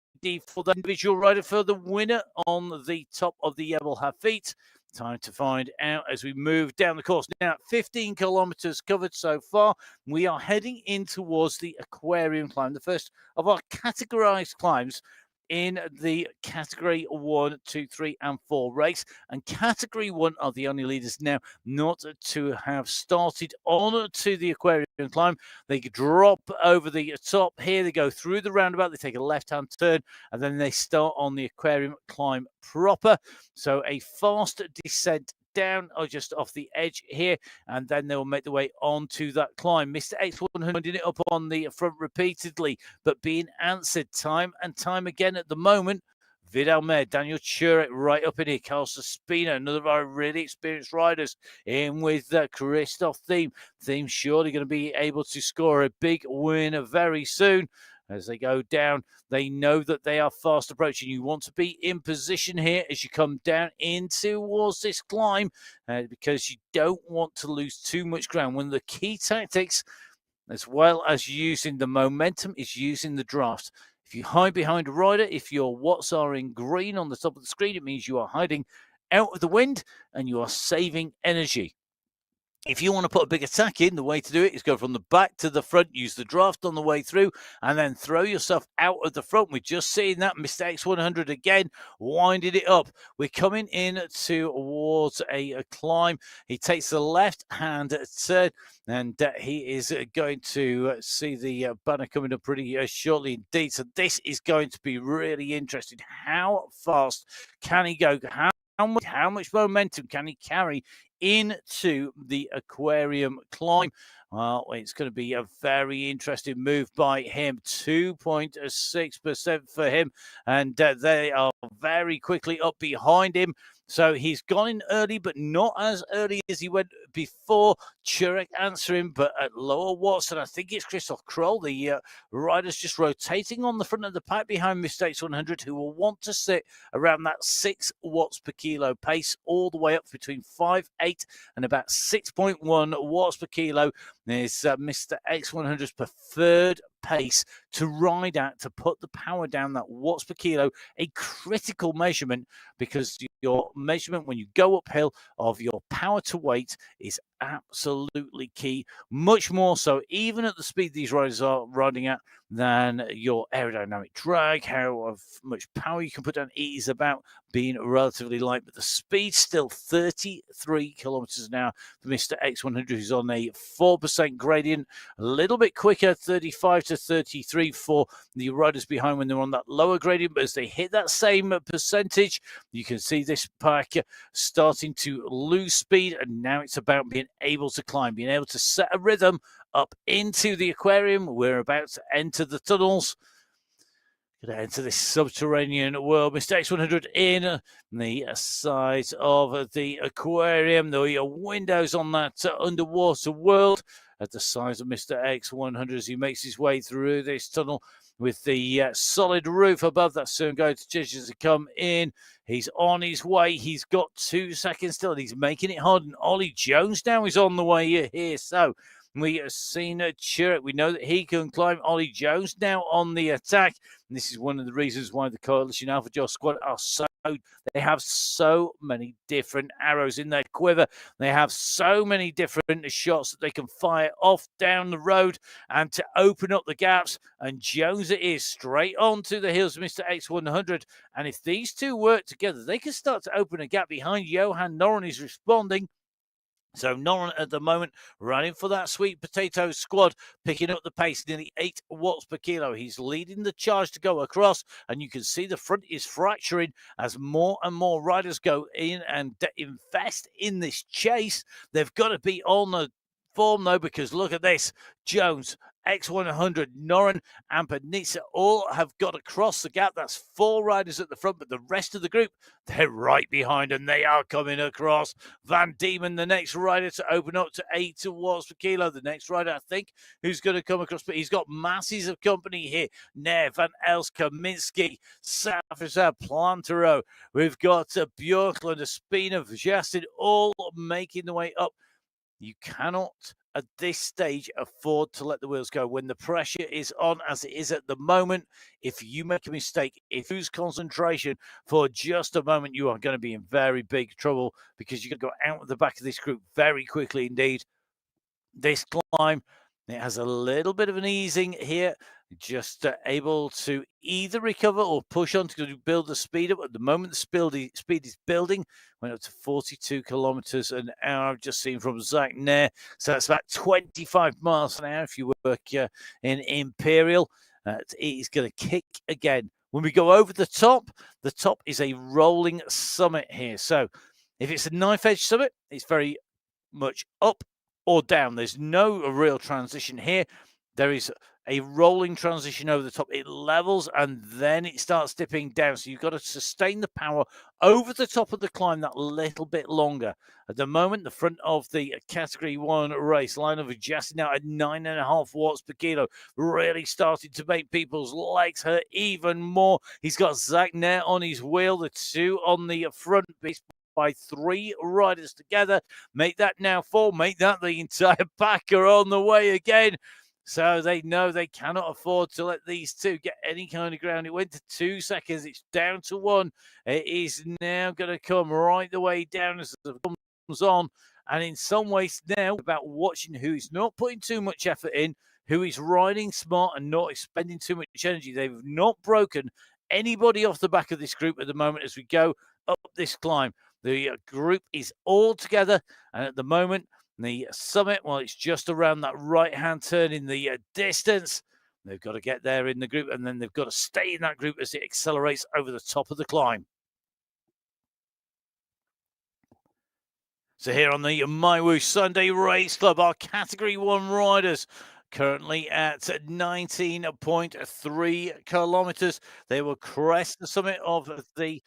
for the individual rider, for the winner on the top of the Jebel Hafit? Time to find out as we move down the course. Now, 15 kilometers covered so far. We are heading in towards the aquarium climb, the first of our categorized climbs in the Category 1, 2, 3, and 4 race. And Category 1 are the only leaders now not to have started on to the aquarium climb. They drop over the top here. They go through the roundabout. They take a left-hand turn, and then they start on the aquarium climb proper. So a fast descent down or just off the edge here, and then they will make their way onto that climb. Mr. X100 winding it up on the front repeatedly, but being answered time and time again at the moment. Vidal Mer, Daniel Churek right up in here, Carl Spina, another of our really experienced riders, in with Christoph Thiem. Thiem's surely going to be able to score a big win very soon. As they go down, they know that they are fast approaching. You want to be in position here as you come down in towards this climb, because you don't want to lose too much ground. One of the key tactics, as well as using the momentum, is using the draft. If you hide behind a rider, if your watts are in green on the top of the screen, it means you are hiding out of the wind and you are saving energy. If you want to put a big attack in, the way to do it is go from the back to the front, use the draft on the way through, and then throw yourself out of the front. We're just seeing that. Mr. X100 again, winding it up. We're coming in towards a climb. He takes the left-hand turn, and he is going to see the banner coming up pretty shortly indeed. So this is going to be really interesting. How fast can he go? How much momentum can he carry into the aquarium climb. Well, it's going to be a very interesting move by him. 2.6% for him, and they are very quickly up behind him. So he's gone in early, but not as early as he went before. Churek answering, but at lower watts. And I think it's Christoph Kroll, the rider's just rotating on the front of the pack behind Mistakes 100, who will want to sit around that 6 watts per kilo pace, all the way up between 5.8 and about 6.1 watts per kilo. There's Mr. X100's preferred pace to ride at, to put the power down, that watts per kilo, a critical measurement, because your measurement when you go uphill of your power to weight is absolutely key, much more so even at the speed these riders are riding at than your aerodynamic drag, how much power you can put down. It is about being relatively light, but the speed still 33 kilometers an hour for Mr. X100, who's on a 4% gradient, a little bit quicker, 35 to 33 for the riders behind when they're on that lower gradient, but as they hit that same percentage, you can see this pack starting to lose speed, and now it's about being able to climb, being able to set a rhythm up into the aquarium. We're about to enter the tunnels. Going to enter this subterranean world. Mr. X100 in the sides of the aquarium. There are windows on that underwater world at the size of Mr. X100 as he makes his way through this tunnel with the solid roof above. That's soon going to change as to come in. He's on his way. He's got 2 seconds still, and he's making it hard. And Ollie Jones now is on the way here. So we have seen Churek. We know that he can climb. Ollie Jones now on the attack. And this is one of the reasons why the Coalition Alpha Joe squad are so, they have so many different arrows in their quiver. They have so many different shots that they can fire off down the road and to open up the gaps. And Jones it is straight on to the heels of Mr. X100. And if these two work together, they can start to open a gap behind Johan Noren is responding. So Noren at the moment running for that sweet potato squad, picking up the pace, nearly 8 watts per kilo. He's leading the charge to go across, and you can see the front is fracturing as more and more riders go in and invest in this chase. They've got to be on the form, though, because look at this. Jones, X100, Noren and Panizza all have got to cross the gap. That's 4 riders at the front, but the rest of the group, they're right behind and they are coming across. Van Diemen, the next rider to open up to 8 watts per kilo. The next rider, I think, who's going to come across, but he's got masses of company here. Nair, Van Els, Kaminsky, Safisa, Plantero. We've got Björklund, Espina, Justin, all making the way up. You cannot, at this stage, afford to let the wheels go. When the pressure is on, as it is at the moment, if you make a mistake, if you lose concentration for just a moment, you are going to be in very big trouble, because you're going to go out of the back of this group very quickly indeed. This climb, it has a little bit of an easing here, just able to either recover or push on to build the speed up. At the moment, the speed is building, went up to 42 kilometers an hour. I've just seen from Zach Nair. So that's about 25 miles an hour if you work in Imperial. It is going to kick again. When we go over the top is a rolling summit here. So if it's a knife edge summit, it's very much up or down. There's no real transition here. There is a rolling transition over the top. It levels and then it starts dipping down. So you've got to sustain the power over the top of the climb that little bit longer. At the moment, the front of the Category 1 race, Lionel Vajasi now at 9.5 watts per kilo, really starting to make people's legs hurt even more. He's got Zach Nair on his wheel, the 2 on the front piece, by 3 riders together. Make that now 4. Make that the entire pack are on the way again. So they know they cannot afford to let these 2 get any kind of ground. It went to 2 seconds. It's down to 1. It is now going to come right the way down as it comes on. And in some ways now, about watching who is not putting too much effort in, who is riding smart and not expending too much energy. They've not broken anybody off the back of this group at the moment as we go up this climb. The group is all together, and at the moment, the summit, well, it's just around that right-hand turn in the distance. They've got to get there in the group, and then they've got to stay in that group as it accelerates over the top of the climb. So here on the MyWhoosh Sunday Race Club, our Category 1 riders currently at 19.3 kilometres. They will crest the summit of the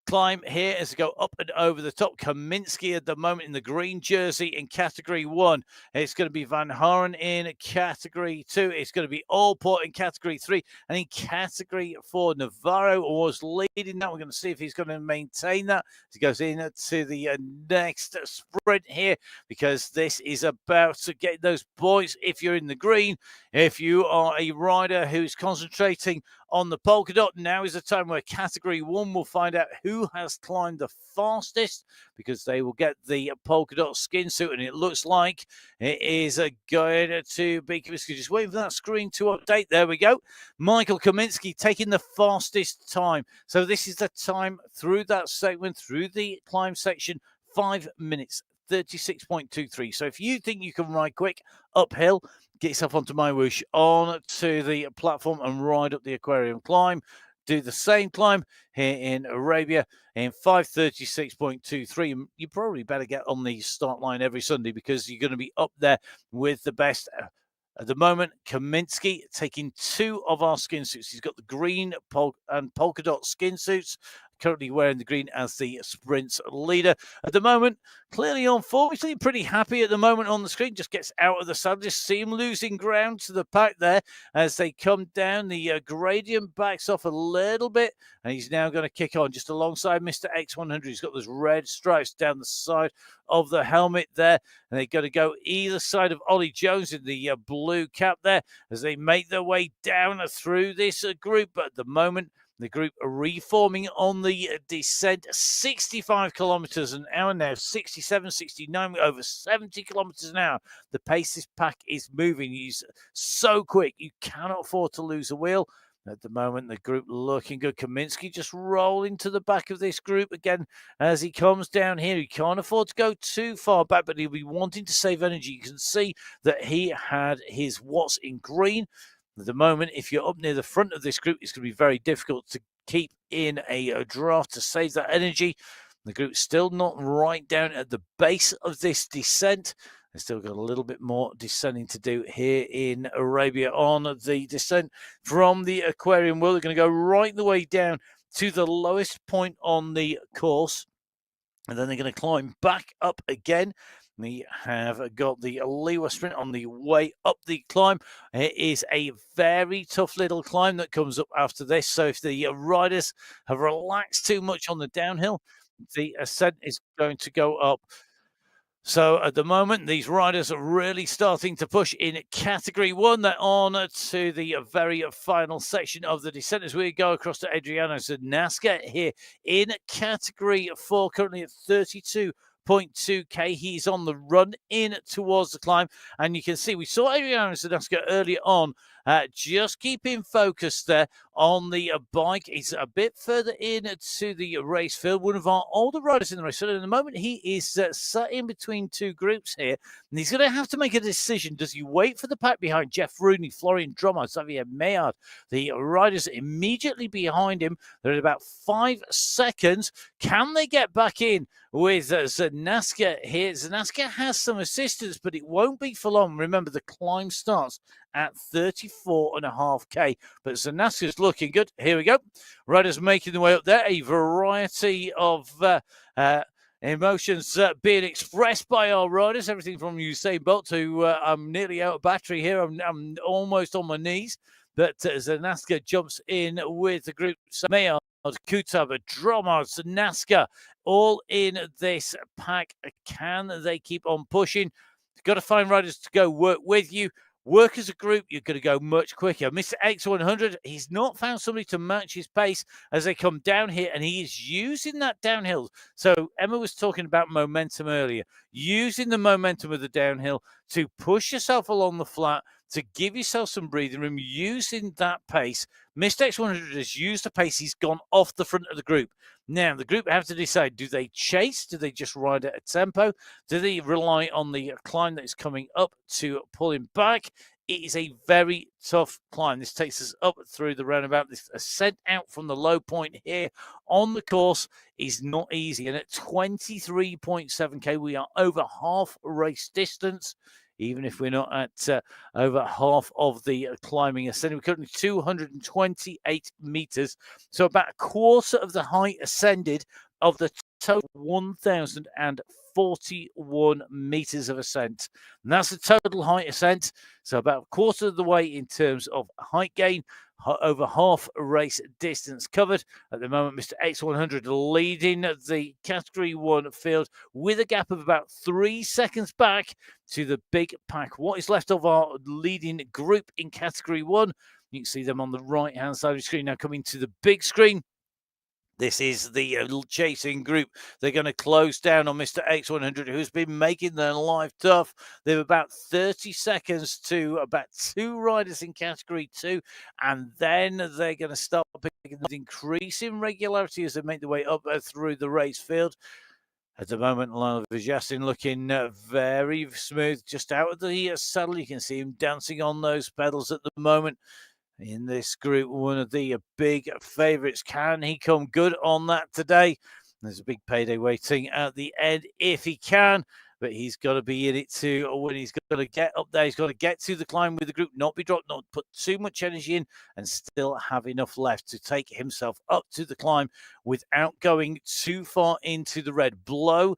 climb here as they go up and over the top. Kaminsky at the moment in the green jersey in Category 1. It's going to be Van Horen in Category 2. It's going to be Allport in Category 3. And in Category 4, Navarro was leading that. We're going to see if he's going to maintain that as he goes into the next sprint here, because this is about to get those points if you're in the green. If you are a rider who's concentrating on the polka dot, now is the time where Category 1 will find out who has climbed the fastest, because they will get the polka dot skin suit, and it looks like it is going to be Kaminsky. Just waiting for that screen to update. There we go. Michael Kaminsky taking the fastest time. So this is the time through that segment, through the climb section, 5 minutes 36.23. So if you think you can ride quick uphill, get yourself onto MyWhoosh, on to the platform and ride up the aquarium climb. Do the same climb here in Arabia in 5:36.23. You probably better get on the start line every Sunday, because you're going to be up there with the best. At the moment, Kaminsky taking 2 of our skin suits. He's got the green and polka dot skin suits, currently wearing the green as the sprint's leader. At the moment, clearly on form. He's feeling pretty happy at the moment on the screen. Just gets out of the saddle. Just see him losing ground to the pack there as they come down. The gradient backs off a little bit, and he's now going to kick on just alongside Mr. X100. He's got those red stripes down the side of the helmet there, and they're going to go either side of Ollie Jones in the blue cap there as they make their way down through this group. But at the moment, the group are reforming on the descent. 65 kilometers an hour now, 67, 69, over 70 kilometers an hour. The pace this pack is moving is so quick, you cannot afford to lose a wheel. At the moment, the group looking good. Kaminsky just rolling to the back of this group again as he comes down here. He can't afford to go too far back, but he'll be wanting to save energy. You can see that he had his watts in green. At the moment, if you're up near the front of this group, it's going to be very difficult to keep in a draft to save that energy. The group's still not right down at the base of this descent. They've still got a little bit more descending to do here in Arabia on the descent from the aquarium world. They're going to go right the way down to the lowest point on the course, and then they're going to climb back up again. We have got the Liwa sprint on the way up the climb. It is a very tough little climb that comes up after this. So if the riders have relaxed too much on the downhill, the ascent is going to go up. So at the moment, these riders are really starting to push in Category 1. They're on to the very final section of the descent as we go across to Adriano Zanaska here in Category 4, currently at 32.2k. He's on the run in towards the climb, and you can see we saw Adriano Zanaska earlier on. Just keep him focused there on the bike. He's a bit further in to the race field. One of our older riders in the race field. At the moment, he is sat in between 2 groups here, and he's going to have to make a decision. Does he wait for the pack behind Jeff Rooney, Florian Drummond, Xavier Maillard? The riders immediately behind him. They're at about 5 seconds. Can they get back in with Zanaska here? Zanaska has some assistance, but it won't be for long. Remember, the climb starts at 34.5k, but Zanaska's looking good. Here we go. Riders making their way up there. A variety of emotions being expressed by our riders. Everything from Usain Bolt to I'm nearly out of battery here. I'm almost on my knees. But Zanaska jumps in with the group. Maillard, Kutaba, Dromard, Zanaska, all in this pack. Can they keep on pushing? You've got to find riders to go work with you. Work as a group, you're going to go much quicker. Mr. X100, he's not found somebody to match his pace as they come down here, and he is using that downhill. So Emma was talking about momentum earlier. Using the momentum of the downhill to push yourself along the flat, to give yourself some breathing room, using that pace. Mr. X100 has used the pace. He's gone off the front of the group. Now, the group have to decide, do they chase? Do they just ride at a tempo? Do they rely on the climb that is coming up to pull him back? it is a very tough climb. This takes us up through the roundabout. This ascent out from the low point here on the course is not easy. And at 23.7k, we are over half race distance, even if we're not at over half of the climbing ascending. We're currently 228 meters, so about a quarter of the height ascended of the total 1,041 meters of ascent. And that's the total height ascent, so about a quarter of the way in terms of height gain, over half race distance covered. At the moment, Mr. X100 leading the Category 1 field with a gap of about 3 seconds back to the big pack. What is left of our leading group in Category 1? You can see them on the right-hand side of the screen. Now coming to the big screen, this is the chasing group. They're going to close down on Mr. X100, who's been making their life tough. They're about 30 seconds to about 2 riders in Category 2, and then they're going to start picking with increasing regularity as they make their way up through the race field. At the moment, Lionel Vijastin looking very smooth, just out of the saddle. You can see him dancing on those pedals at the moment. In this group, one of the big favourites. Can he come good on that today? There's a big payday waiting at the end if he can, but he's got to be in it to win. He's got to get up there. He's got to get to the climb with the group, not be dropped, not put too much energy in, and still have enough left to take himself up to the climb without going too far into the red. Go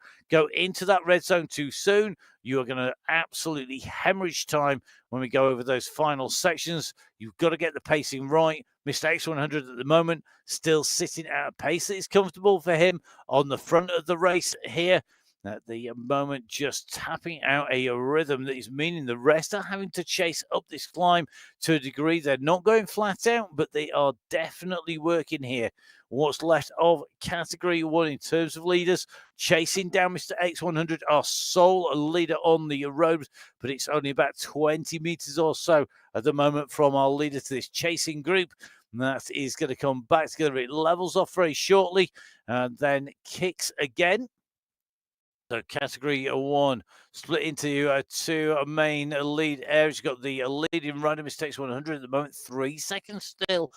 into that red zone too soon. You are going to absolutely hemorrhage time when we go over those final sections. You've got to get the pacing right. Mr. X100 at the moment still sitting at a pace that is comfortable for him on the front of the race here. At the moment, just tapping out a rhythm that is meaning the rest are having to chase up this climb to a degree. They're not going flat out, but they are definitely working here. What's left of Category 1 in terms of leaders, chasing down Mr. X100, our sole leader on the road, but it's only about 20 meters or so at the moment from our leader to this chasing group. And that is going to come back together. It levels off very shortly and then kicks again. So Category 1 split into 2 main lead areas. You've got the leading rider, Mr. X100 at the moment, 3 seconds still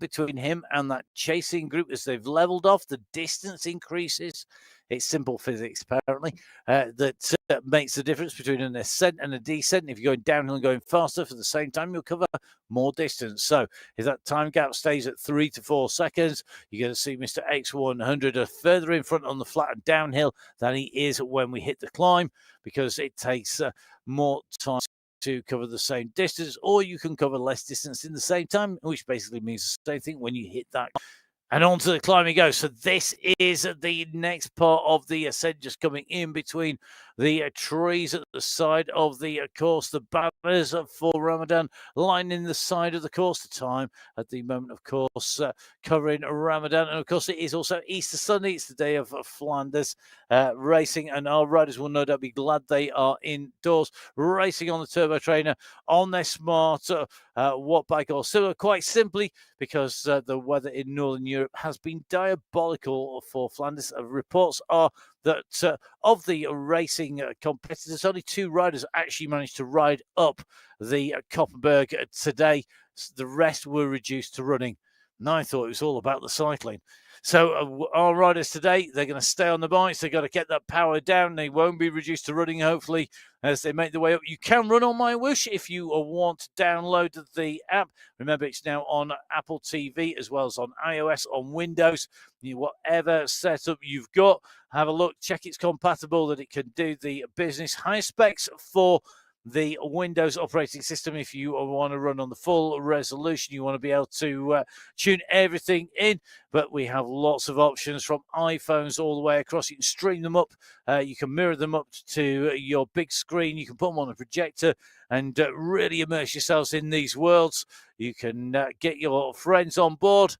between him and that chasing group. As they've leveled off, the distance increases. It's simple physics, apparently, that makes the difference between an ascent and a descent. If you're going downhill and going faster for the same time, you'll cover more distance. So if that time gap stays at 3 to 4 seconds, you're going to see Mr. X100 further in front on the flat and downhill than he is when we hit the climb, because it takes more time to cover the same distance, or you can cover less distance in the same time, which basically means the same thing when you hit that. And onto the climb he goes. So this is the next part of the ascent, just coming in between the trees at the side of the course. The banners for Ramadan lining the side of the course. The time at the moment, of course, covering Ramadan. And of course, it is also Easter Sunday. It's the day of Flanders racing. And our riders will no doubt be glad they are indoors racing on the turbo trainer on their smart watt bike or similar, quite simply because the weather in Northern Europe has been diabolical for Flanders. Reports are that of the racing competitors, only 2 riders actually managed to ride up the Koppenberg today. The rest were reduced to running. And I thought it was all about the cycling. So our riders today, they're going to stay on the bikes. They've got to get that power down. They won't be reduced to running, hopefully, as they make their way up. You can run on MyWhoosh if you want to download the app. Remember, it's now on Apple TV as well as on iOS, on Windows. Whatever setup you've got, have a look, check it's compatible, that it can do the business. High specs for the Windows operating system. If you want to run on the full resolution, you want to be able to tune everything in, but we have lots of options from iPhones all the way across. You can stream them up, you can mirror them up to your big screen, you can put them on a projector and really immerse yourselves in these worlds. You can get your friends on board.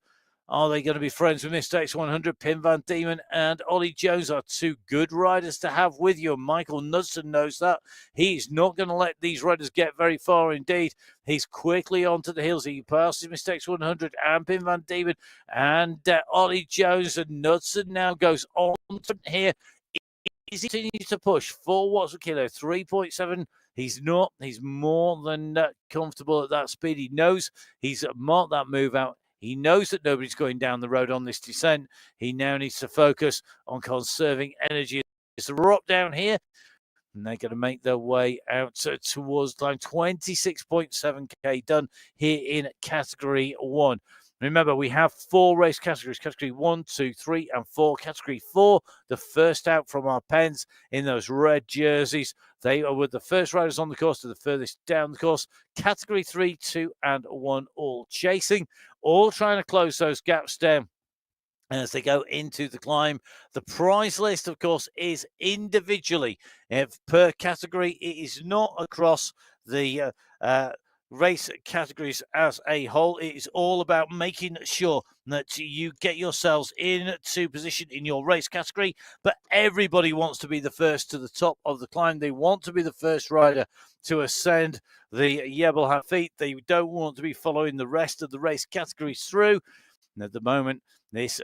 Are they going to be friends with Mr. X100? Pim van Diemen and Ollie Jones are 2 good riders to have with you. Michael Knudsen knows that. He's not going to let these riders get very far indeed. He's quickly onto the hills. He passes Mr. X100 and Pim van Diemen and Ollie Jones, and Knudsen now goes on to here Is he continuing to push 4 watts per kilo, 3.7? He's not. He's more than comfortable at that speed. He knows he's marked that move out. He knows that nobody's going down the road on this descent. He now needs to focus on conserving energy. It's a rock down here, and they're going to make their way out towards climb 26.7k done here in category 1. Remember, we have 4 race categories, category 1, 2, 3, and 4. Category 4, the first out from our pens in those red jerseys. They are with the first riders on the course to the furthest down the course. Category 3, 2, and 1 all chasing, all trying to close those gaps down as they go into the climb. The prize list, of course, is individually per category. It is not across the race categories as a whole. It is all about making sure that you get yourselves into position in your race category, but everybody wants to be the first to the top of the climb. They want to be the first rider to ascend the Yebel feet. They don't want to be following the rest of the race categories through. And at the moment, this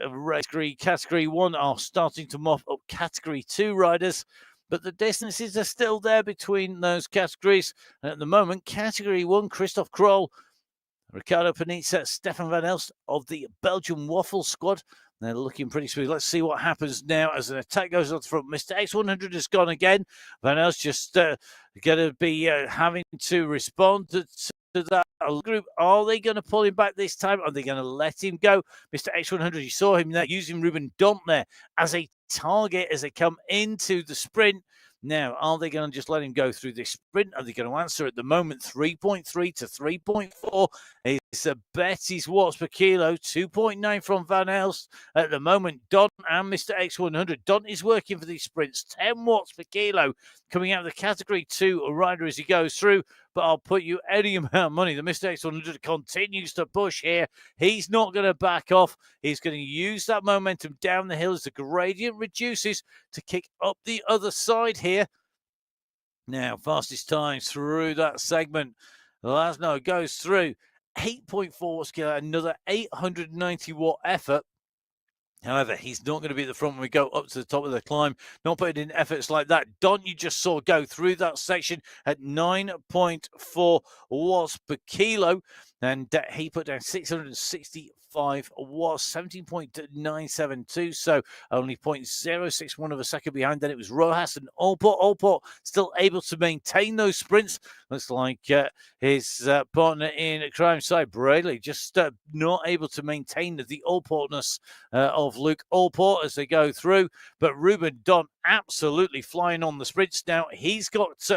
category 1 are starting to mop up category 2 riders, but the distances are still there between those categories. And at the moment, category 1, Christoph Kroll, Ricardo Panizza, Stefan van Elst of the Belgian Waffle Squad. They're looking pretty smooth. Let's see what happens now as an attack goes on the front. Mr. X100 has gone again. Van Elst just going to be having to respond to that group. Are they going to pull him back this time? Are they going to let him go? Mr. X100, you saw him there using Ruben Dont there as a target as they come into the sprint. Now, are they going to just let him go through this sprint? Are they going to answer at the moment 3.3 to 3.4? It's a Betty's watts per kilo, 2.9 from Van Elst. At the moment, Don and Mr. X100. Don is working for these sprints, 10 watts per kilo coming out of the category 2 rider as he goes through. But I'll put you any amount of money. The Mr. X100 continues to push here. He's not going to back off. He's going to use that momentum down the hill as the gradient reduces to kick up the other side here. Now, fastest time through that segment. Lasno goes through 8.4 watts per kilo, another 890 watt effort. However, he's not going to be at the front when we go up to the top of the climb. Not putting in efforts like that. Don, you just saw go through that section at 9.4 watts per kilo. And he put down 665 watts, 17.972. So only 0.061 of a second behind. Then it was Rojas and Allport. Allport still able to maintain those sprints. Looks like his partner in crime side, Brayley, just not able to maintain the Allportness of Luke Allport as they go through. But Ruben Dont absolutely flying on the sprints now. He's got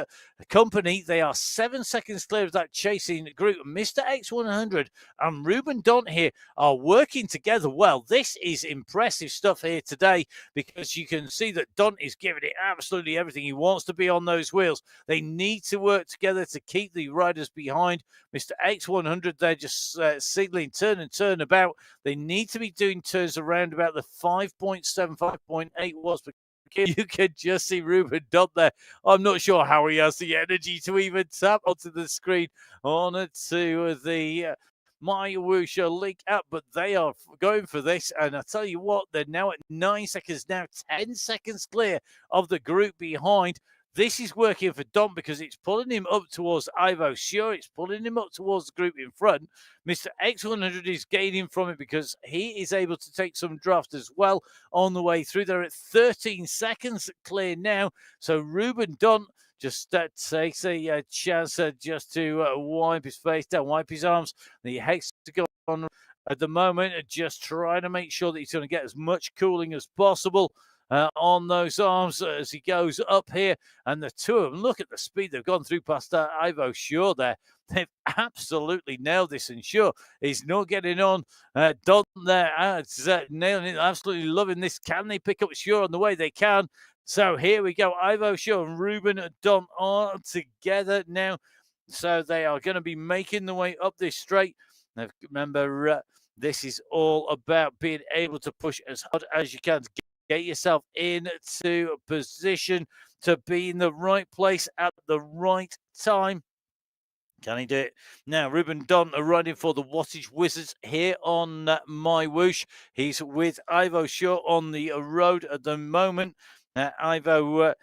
company. They are 7 seconds clear of that chasing group. Mr. X100 and Ruben Dont here are working together well. This is impressive stuff here today because you can see that Dont is giving it absolutely everything. He wants to be on those wheels. They need to work together to keep the riders behind. Mr. X100, they're just signaling turn and turn about. They need to be doing turns around about the 5.7, 5.8 watts per. You can just see Ruben Dont there. I'm not sure how he has the energy to even tap onto the screen on to the MyWhoosh link app, but they are going for this. And I tell you what, they're now at 9 seconds, now 10 seconds clear of the group behind. This is working for Dom because it's pulling him up towards Ivo. Sure, it's pulling him up towards the group in front. Mr. X100 is gaining from it because he is able to take some draft as well on the way through. They're at 13 seconds clear now. So Ruben Dont just takes a chance just to wipe his face down, wipe his arms. And he heads to go on at the moment, just trying to make sure that he's going to get as much cooling as possible on those arms as he goes up here. And the two of them, look at the speed they've gone through past Ivo Sure there. They've absolutely nailed this, and Sure he's not getting on. Dont there, nailing it, absolutely loving this. Can they pick up Sure on the way? They can. So here we go. Ivo Sure and Ruben Dont are together now. So they are going to be making the way up this straight. Now, remember, this is all about being able to push as hard as you can to get yourself into position to be in the right place at the right time. Can he do it? Now, Ruben Dont are riding for the Wattage Wizards here on MyWhoosh. He's with Ivo Sure on the road at the moment. Ivo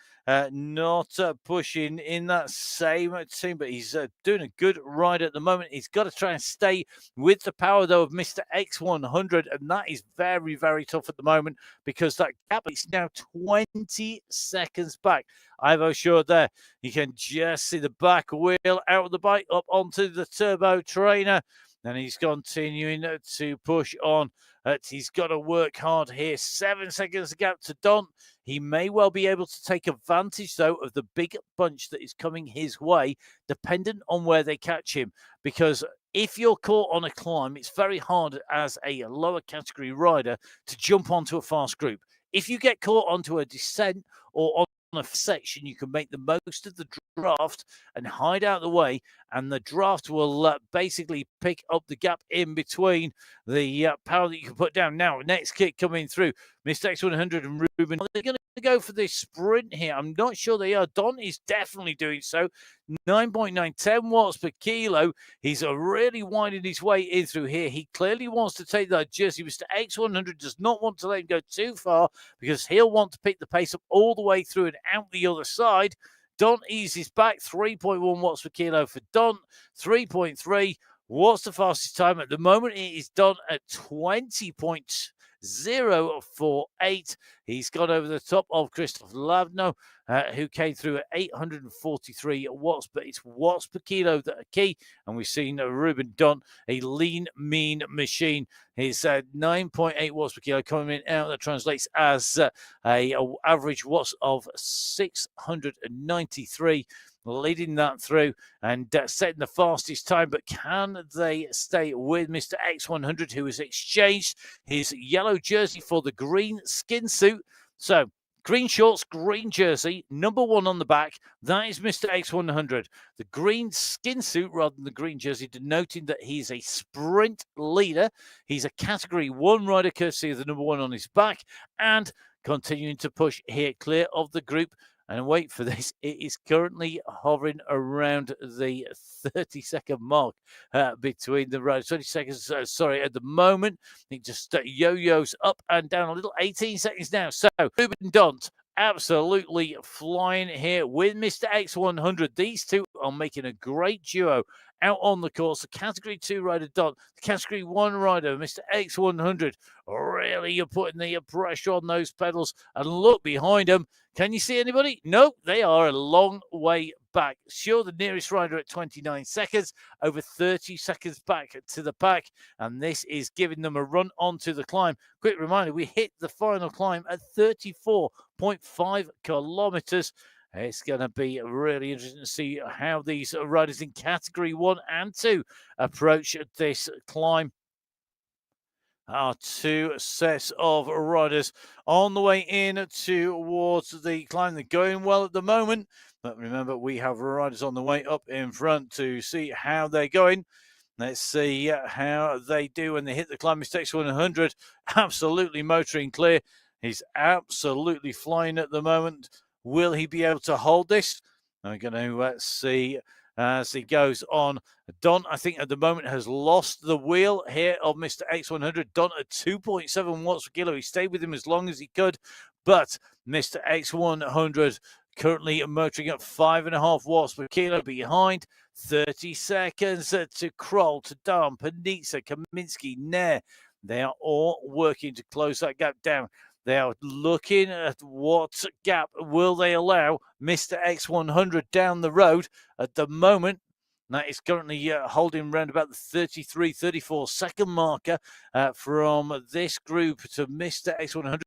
not pushing in that same team, but he's doing a good ride at the moment. He's got to try and stay with the power, though, of Mr. X100, and that is very, very tough at the moment because that gap is now 20 seconds back. Ivo short there. You can just see the back wheel out of the bike up onto the turbo trainer, and he's continuing to push on. He's got to work hard here. 7 seconds gap to Don. He may well be able to take advantage, though, of the big bunch that is coming his way, dependent on where they catch him. Because if you're caught on a climb, it's very hard as a lower category rider to jump onto a fast group. If you get caught onto a descent or on a section, you can make the most of the draft and hide out the way, and the draft will basically pick up the gap in between the power that you can put down. Now, next kick coming through, Mr. X100 and Ruben. Are they going to go for this sprint here? I'm not sure they are. Don is definitely doing so. 9.910 watts per kilo. He's really winding his way in through here. He clearly wants to take that jersey. Mr. X100 does not want to let him go too far because he'll want to pick the pace up all the way through and out the other side. Don eases back, 3.1 watts per kilo for Don, 3.3. What's the fastest time? At the moment, it is done at 20.048. He's got over the top of Christoph Lavno, who came through at 843 watts, but it's watts per kilo that are key. And we've seen Ruben Don, a lean, mean machine. His 9.8 watts per kilo coming out. That translates as a average watts of 693. Leading that through and setting the fastest time. But can they stay with Mr. X100, who has exchanged his yellow jersey for the green skin suit? So, green shorts, green jersey, number 1 on the back. That is Mr. X100. The green skin suit rather than the green jersey, denoting that he's a sprint leader. He's a category 1 rider, courtesy of the number 1 on his back, and continuing to push here, clear of the group. And wait for this, it is currently hovering around the 30-second mark between the riders. 20 seconds, sorry, at the moment. It just yo-yos up and down a little. 18 seconds now. So, Ruben Dont absolutely flying here with Mr. X100. These two are making a great duo out on the course. The Category 2 rider, Dont. The Category 1 rider, Mr. X100. Really, you're putting the pressure on those pedals. And look behind them. Can you see anybody? No, they are a long way back. Sure, the nearest rider at 29 seconds, over 30 seconds back to the pack, and this is giving them a run onto the climb. Quick reminder, we hit the final climb at 34.5 kilometers. It's going to be really interesting to see how these riders in Category 1 and 2 approach this climb. Our 2 sets of riders on the way in towards the climb. They're going well at the moment, but remember, we have riders on the way up in front to see how they're going. Let's see how they do when they hit the climb. Mr. X100 absolutely motoring clear. He's absolutely flying at the moment. Will he be able to hold this? I'm going to see as he goes on. Don, I think at the moment, has lost the wheel here of Mr. X100. Don at 2.7 watts per kilo. He stayed with him as long as he could, but Mr. X100 currently motoring at 5.5 watts per kilo behind. 30 seconds to Kroll, to Dam, Panitsa, Kaminsky, Nair. They are all working to close that gap down. They are looking at what gap will they allow Mr. X100 down the road at the moment. That is currently holding around about the 33, 34 second marker from this group to Mr. X100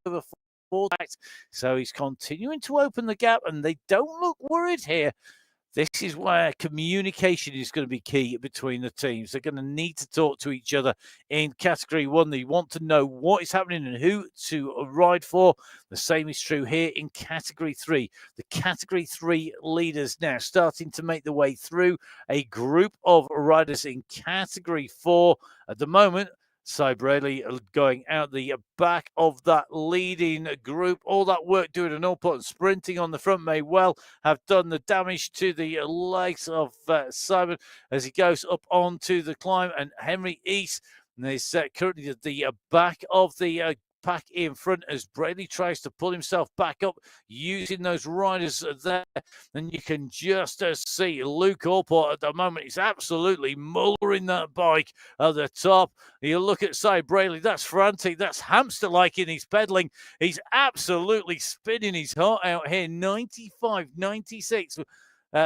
over 4 seconds. So he's continuing to open the gap, and they don't look worried here. This is where communication is going to be key between the teams. They're going to need to talk to each other in Category 1. They want to know what is happening and who to ride for. The same is true here in Category 3. The Category 3 leaders now starting to make their way through a group of riders in Category 4 at the moment. Cy Bradley going out the back of that leading group. All that work doing an all-put and sprinting on the front may well have done the damage to the legs of Simon as he goes up onto the climb. And Henry East is currently at the back of the pack in front as Braley tries to pull himself back up using those riders there. And you can just see Luke Allport at the moment. He's absolutely mullering that bike at the top. You look at Cy Braley, that's frantic, that's hamster-like in his pedaling. He's absolutely spinning his heart out here. 95, 96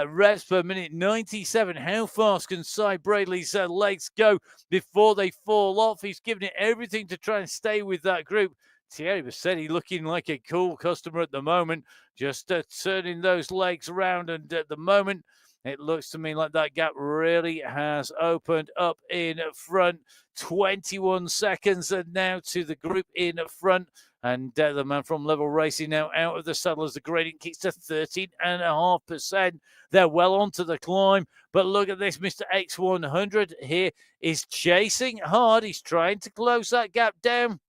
revs per minute, 97. How fast can Cy Braley's legs go before they fall off? He's giving it everything to try and stay with that group. Thierry Bassetti looking like a cool customer at the moment, just turning those legs around, and at the moment it looks to me like that gap really has opened up in front. 21 seconds now to the group in front. And the man from Level Racing now out of the saddle as the gradient kicks to 13.5%. They're well onto the climb. But look at this. Mr. X100 here is chasing hard. He's trying to close that gap down.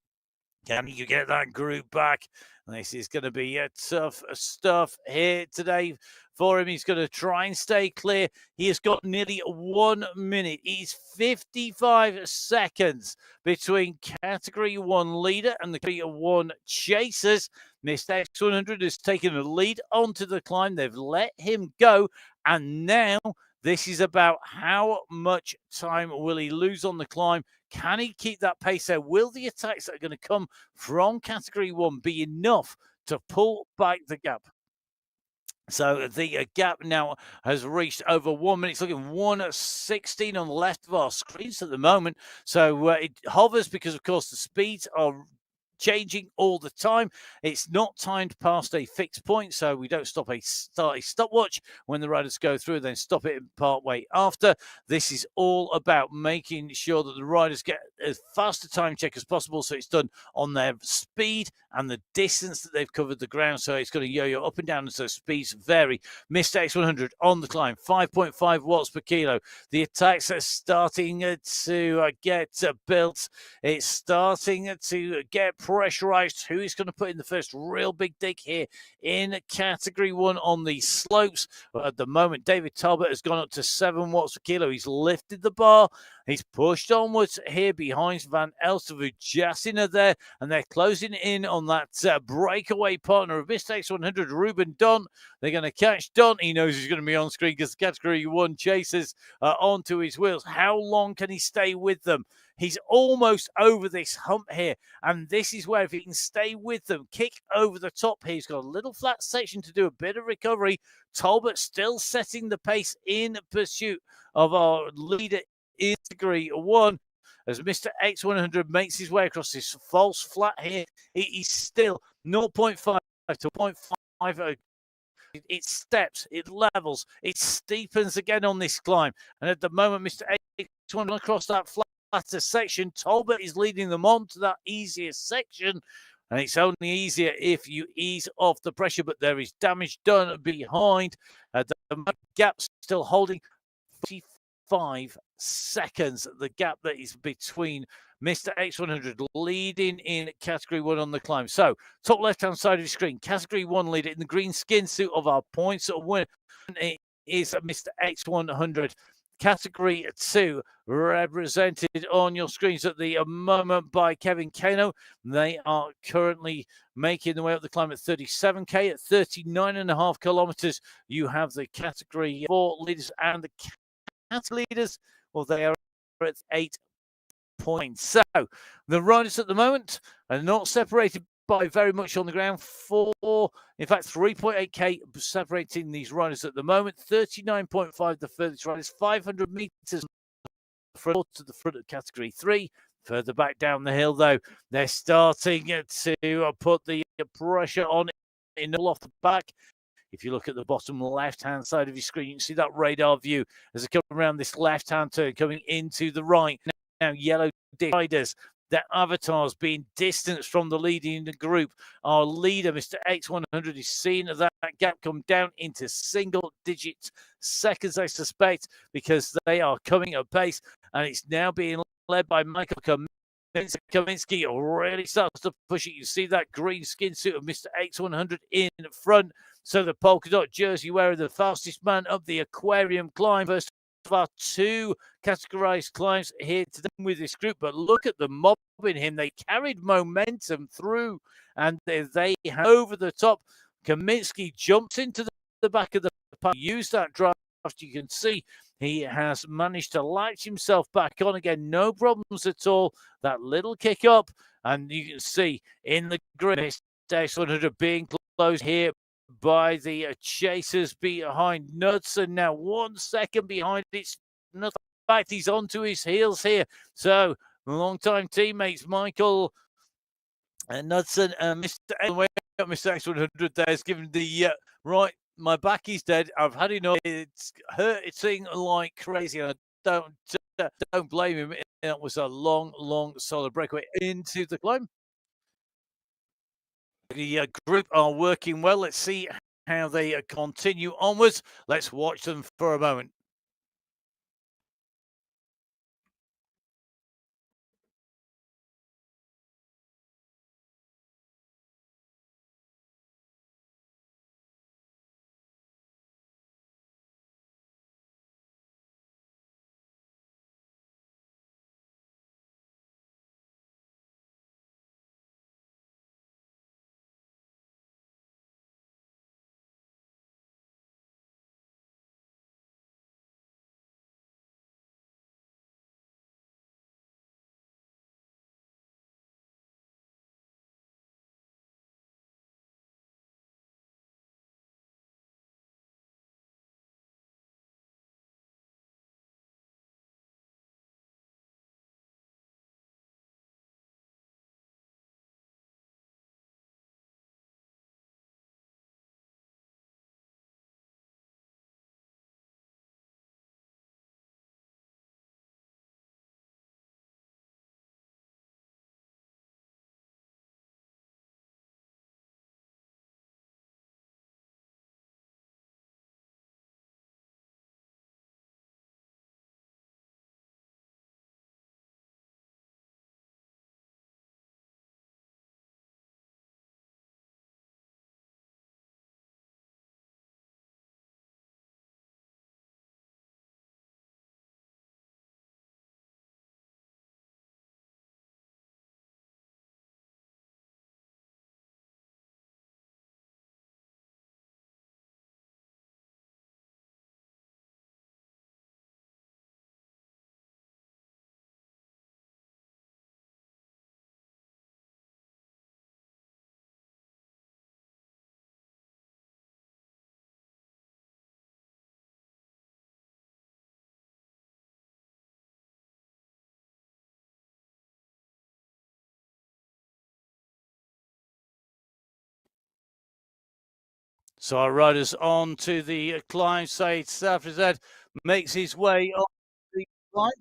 Can you get that group back? This is going to be tough stuff here today for him. He's going to try and stay clear. He has got nearly 1 minute. He's 55 seconds between Category 1 leader and the Category 1 chasers. Mr. X100 has taken the lead onto the climb. They've let him go. And now this is about how much time will he lose on the climb. Can he keep that pace there? Will the attacks that are going to come from Category 1 be enough to pull back the gap? So the gap now has reached over 1 minute. It's looking 1:16 on the left of our screens at the moment. So it hovers because, of course, the speeds are changing all the time. It's not timed past a fixed point, so we don't start a stopwatch when the riders go through, then stop it part way after. This is all about making sure that the riders get as fast a time check as possible, so it's done on their speed and the distance that they've covered the ground, so it's going to yo-yo up and down as those speeds vary. Mr. X100 on the climb, 5.5 watts per kilo. The attacks are starting to get built. It's starting to get pressurized. Who is going to put in the first real big dig here in Category 1 on the slopes? Well, at the moment, David Talbot has gone up to 7 watts per kilo. He's lifted the bar. He's pushed onwards here behind Van Elstervoet. Jassina there, and they're closing in on that breakaway partner of Mr. X100, Ruben Don. They're going to catch Don. He knows he's going to be on screen because the Category 1 chasers are onto his wheels. How long can he stay with them? He's almost over this hump here, and this is where if he can stay with them, kick over the top here, he's got a little flat section to do a bit of recovery. Talbot still setting the pace in pursuit of our leader in Category 1 as Mr. X100 makes his way across this false flat here. He's still 0.5 to 0.5. It steps, it levels, it steepens again on this climb. And at the moment, Mr. X100 across that flatter section. Talbot is leading them on to that easier section. And it's only easier if you ease off the pressure, but there is damage done behind. The gap's still holding 45 seconds. The gap that is between Mr. X100 leading in Category 1 on the climb. So, top left-hand side of your screen, Category 1 leader in the green skin suit of our points winner is Mr. X100. Category 2 represented on your screens at the moment by Kevin Kano. They are currently making their way up the climb at 37k. At 39.5 kilometers, you have the Category 4 leaders, and the category leaders, well, they are at 8 points. So the riders at the moment are not separated by very much on the ground. In fact, 3.8k separating these riders at the moment. 39.5 the furthest riders, 500 meters front to the front of Category 3. Further back down the hill, though, they're starting to put the pressure on in all off the back. If you look at the bottom left-hand side of your screen, you can see that radar view as they come around this left-hand turn, coming into the right. Now, yellow riders, their avatars being distanced from the leading group. Our leader, Mr. X100, is seeing that gap come down into single-digit seconds, I suspect, because they are coming at pace, and it's now being led by Michael Kaminski. Already starts to push it. You see that green skin suit of Mr. X100 in front. So the polka dot jersey wearer, the fastest man up the aquarium climb. First of our two categorized climbs here today with this group, but look at the mob in him. They carried momentum through, and they over the top. Kaminsky jumps into the back of the pack, used that draft. You can see he has managed to latch himself back on again. No problems at all. That little kick up, and you can see in the grid, X100 being closed here by the chasers behind Knudsen. Now 1 second behind. It's nothing. In fact, he's onto his heels here. So long-time teammates Michael Knudsen and Mr. X100 there is giving the right. My back is dead. I've had enough. It's hurting like crazy. And I don't blame him. It was a long, solid breakaway into the climb. The group are working well. Let's see how they continue onwards. Let's watch them for a moment. So our riders on to the climb. Said Safrizad makes his way up the climb.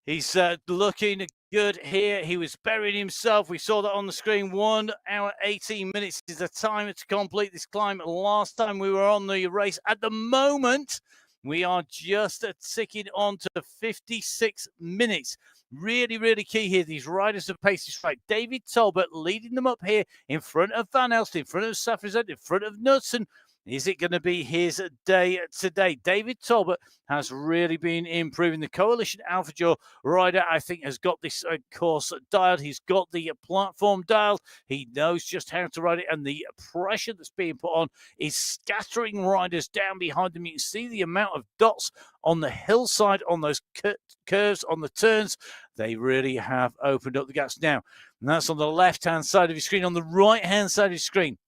He's looking good here. He was burying himself. We saw that on the screen. 1 hour, 18 minutes is the time to complete this climb. Last time we were on the race. At the moment, we are just ticking on to 56 minutes. Really key here. These riders have paced this right. David Talbot leading them up here in front of Van Elst, in front of Safrizad, in front of Knudsen. Is it going to be his day today? David Talbot has really been improving. The Coalition Alpha Jaw rider, I think, has got this course dialed. He's got the platform dialed. He knows just how to ride it, and the pressure that's being put on is scattering riders down behind them. You can see the amount of dots on the hillside, on those curves, on the turns. They really have opened up the gaps now. And that's on the left-hand side of your screen. On the right-hand side of your screen,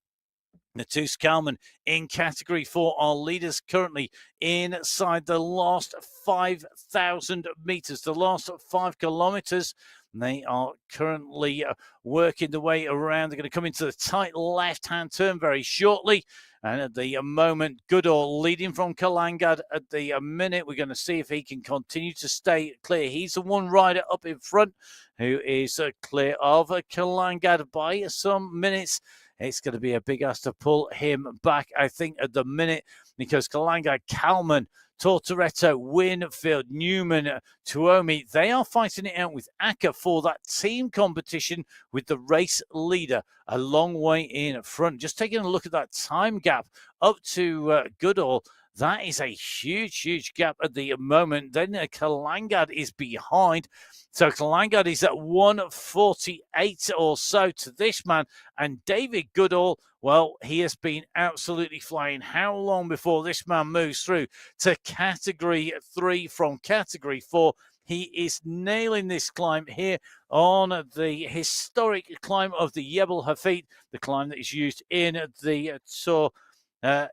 Natus Kalman in category 4 are leaders currently inside the last 5,000 meters, the last 5 kilometers. They are currently working the way around. They're going to come into the tight left-hand turn very shortly. And at the moment, Goodall leading from Kalangad at the minute. We're going to see if he can continue to stay clear. He's the one rider up in front who is clear of Kalangad by some minutes. It's going to be a big ask to pull him back, I think, at the minute, because Kalangad, Kalman, Tortoretto, Winfield, Newman, Tuomi, they are fighting it out with Acker for that team competition with the race leader a long way in front. Just taking a look at that time gap up to Goodall. That is a huge, huge gap at the moment. Then Kalangad is behind. So Kalangad is at 148 or so to this man. And David Goodall, well, he has been absolutely flying. How long before this man moves through to Category 3 from Category 4? He is nailing this climb here on the historic climb of the Jebel Hafid, the climb that is used in the Tour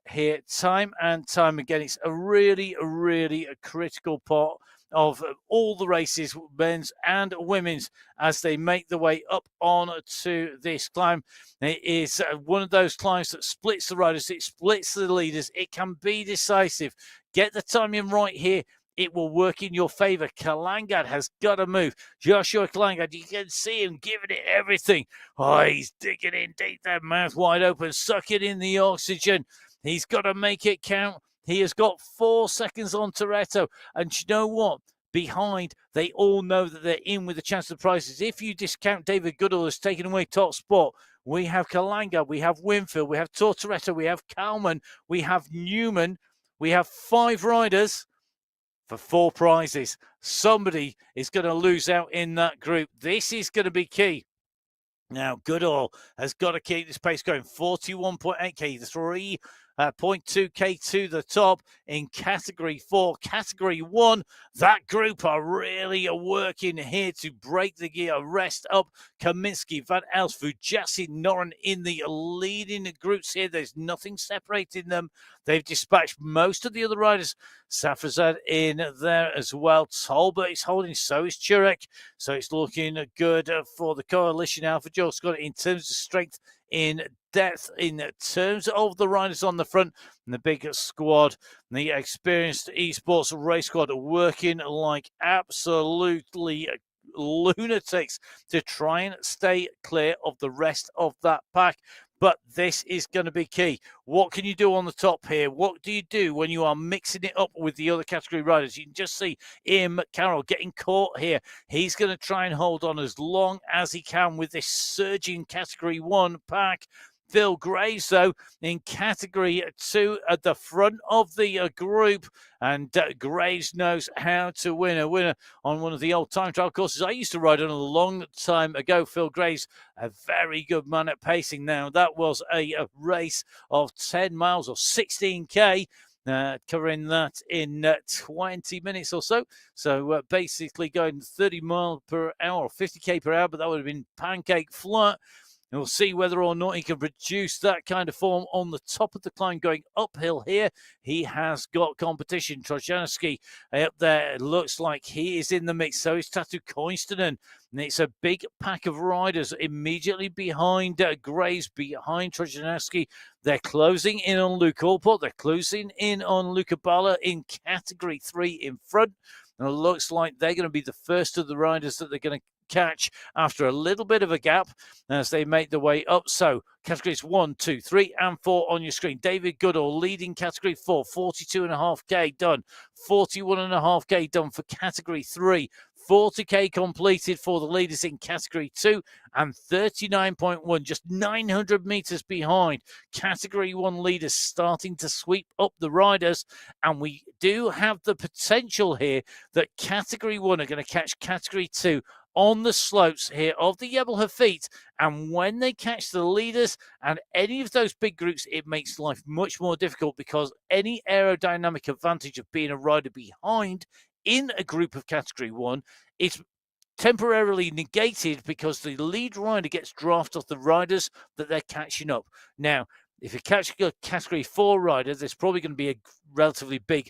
here time and time again. It's a really, really critical part of all the races, men's and women's, as they make their way up on to this climb. It is one of those climbs that splits the riders, it splits the leaders. It can be decisive. Get the timing right here. It will work in your favor. Kalangad has got to move. Joshua Kalangad, you can see him giving it everything. Oh, he's digging in deep, that mouth wide open, sucking in the oxygen. He's got to make it count. He has got 4 seconds on Toretto. And you know what? Behind, they all know that they're in with a chance of prizes. If you discount David Goodall as taking away top spot, we have Kalangad, we have Winfield, we have Tortoretto, we have Kalman, we have Newman, we have 5 riders for 4 prizes. Somebody is going to lose out in that group. This is going to be key. Now, Goodall has got to keep this pace going. 41.8k, 3.2k to the top in Category 4. Category 1, that group are really working here to break the gear, rest up Kaminsky, Van Els, Vujasi, Noren in the leading groups here. There's nothing separating them. They've dispatched most of the other riders. Safrazad in there as well. Tolbert is holding, so is Churek. So it's looking good for the coalition. Alpha Joe Scott in terms of strength, in depth, in terms of the riders on the front, and the big squad, the experienced esports race squad working like absolutely lunatics to try and stay clear of the rest of that pack. But this is going to be key. What can you do on the top here? What do you do when you are mixing it up with the other category riders? You can just see Ian McCarroll getting caught here. He's going to try and hold on as long as he can with this surging Category 1 pack. Phil Graves, though, in Category 2 at the front of the group. And Graves knows how to win. A winner on one of the old time trial courses I used to ride on a long time ago. Phil Graves, a very good man at pacing. Now, that was a race of 10 miles or 16k. Covering that in 20 minutes or so. So basically going 30 miles per hour or 50k per hour, but that would have been pancake flat. And we'll see whether or not he can produce that kind of form on the top of the climb going uphill here. He has got competition. Trojanski up there. It looks like he is in the mix. So is Tatu Koinstonen. And it's a big pack of riders immediately behind Graves, behind Trojanski. They're closing in on Luke Allport. They're closing in on Luca Bala in Category 3 in front. And it looks like they're going to be the first of the riders that they're going to catch after a little bit of a gap as they make their way up. So categories 1, 2, 3, and 4 on your screen. David Goodall leading category 4, 42.5k done, 41.5k done for category 3. 40k completed for the leaders in category 2 and 39.1, just 900 meters behind. Category 1 leaders starting to sweep up the riders, and we do have the potential here that category 1 are going to catch category 2 on the slopes here of the Jebel Hafid, and when they catch the leaders and any of those big groups, it makes life much more difficult because any aerodynamic advantage of being a rider behind in a group of category 1 is temporarily negated because the lead rider gets drafted off the riders that they're catching up. Now, if you catch a category 4 rider, there's probably going to be a relatively big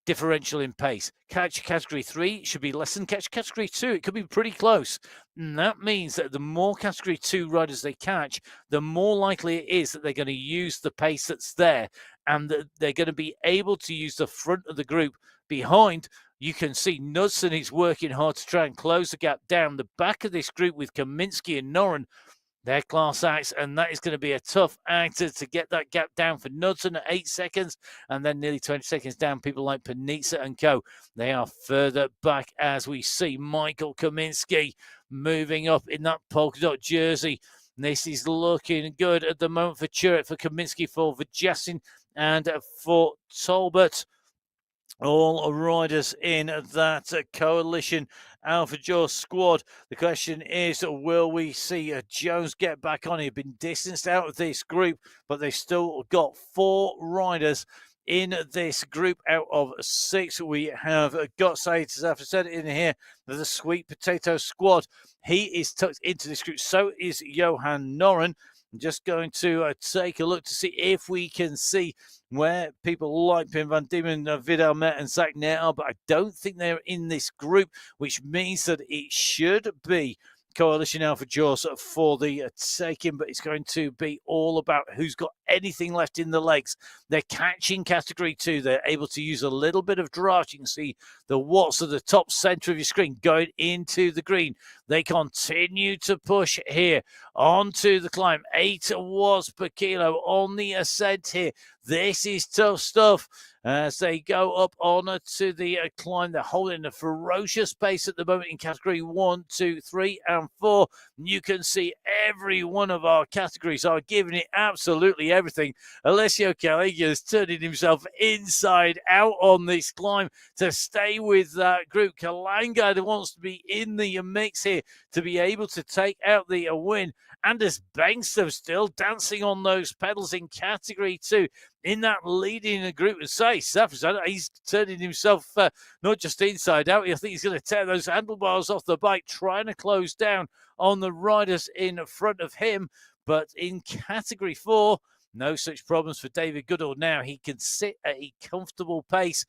differential in pace. Catch category 3 should be less than catch category 2. It could be pretty close. And that means that the more category 2 riders they catch, the more likely it is that they're going to use the pace that's there and that they're going to be able to use the front of the group. Behind, you can see Knudsen is working hard to try and close the gap down. The back of this group with Kaminsky and Noren, they're class acts, and that is going to be a tough act to get that gap down for Knudsen at 8 seconds, and then nearly 20 seconds down. People like Panizza and co. They are further back as we see Michael Kaminsky moving up in that polka dot jersey. This is looking good at the moment for Churek, for Kaminsky, for Vajasin. and for Talbot. All riders in that coalition Alpha Jaw squad. The question is, will we see Jones get back on? He's been distanced out of this group, but they've still got 4 riders in this group out of 6. We have got Said, as I've said in here, the Sweet Potato squad. He is tucked into this group. So is Johan Noren. I'm just going to take a look to see if we can see where people like Pim van Diemen, Vidal Met, and Zach Nair are, but I don't think they're in this group, which means that it should be Coalition Alpha Jaws for the taking, but it's going to be all about who's got anything left in the legs. They're catching category 2. They're able to use a little bit of draft. You can see the watts at the top center of your screen going into the green. They continue to push here onto the climb. 8 watts per kilo on the ascent here. This is tough stuff. As they go up on to the climb, they're holding a ferocious pace at the moment in category 1, 2, 3, and 4. You can see every one of our categories are giving it absolutely everything. Alessio Calleja is turning himself inside out on this climb to stay with that group. Kalanga wants to be in the mix here to be able to take out the win. Anders Bengtsson still dancing on those pedals in category 2 in that leading group. And say, he's turning himself not just inside out. I think he's going to tear those handlebars off the bike, trying to close down on the riders in front of him. But in category 4, no such problems for David Goodall now. He can sit at a comfortable pace.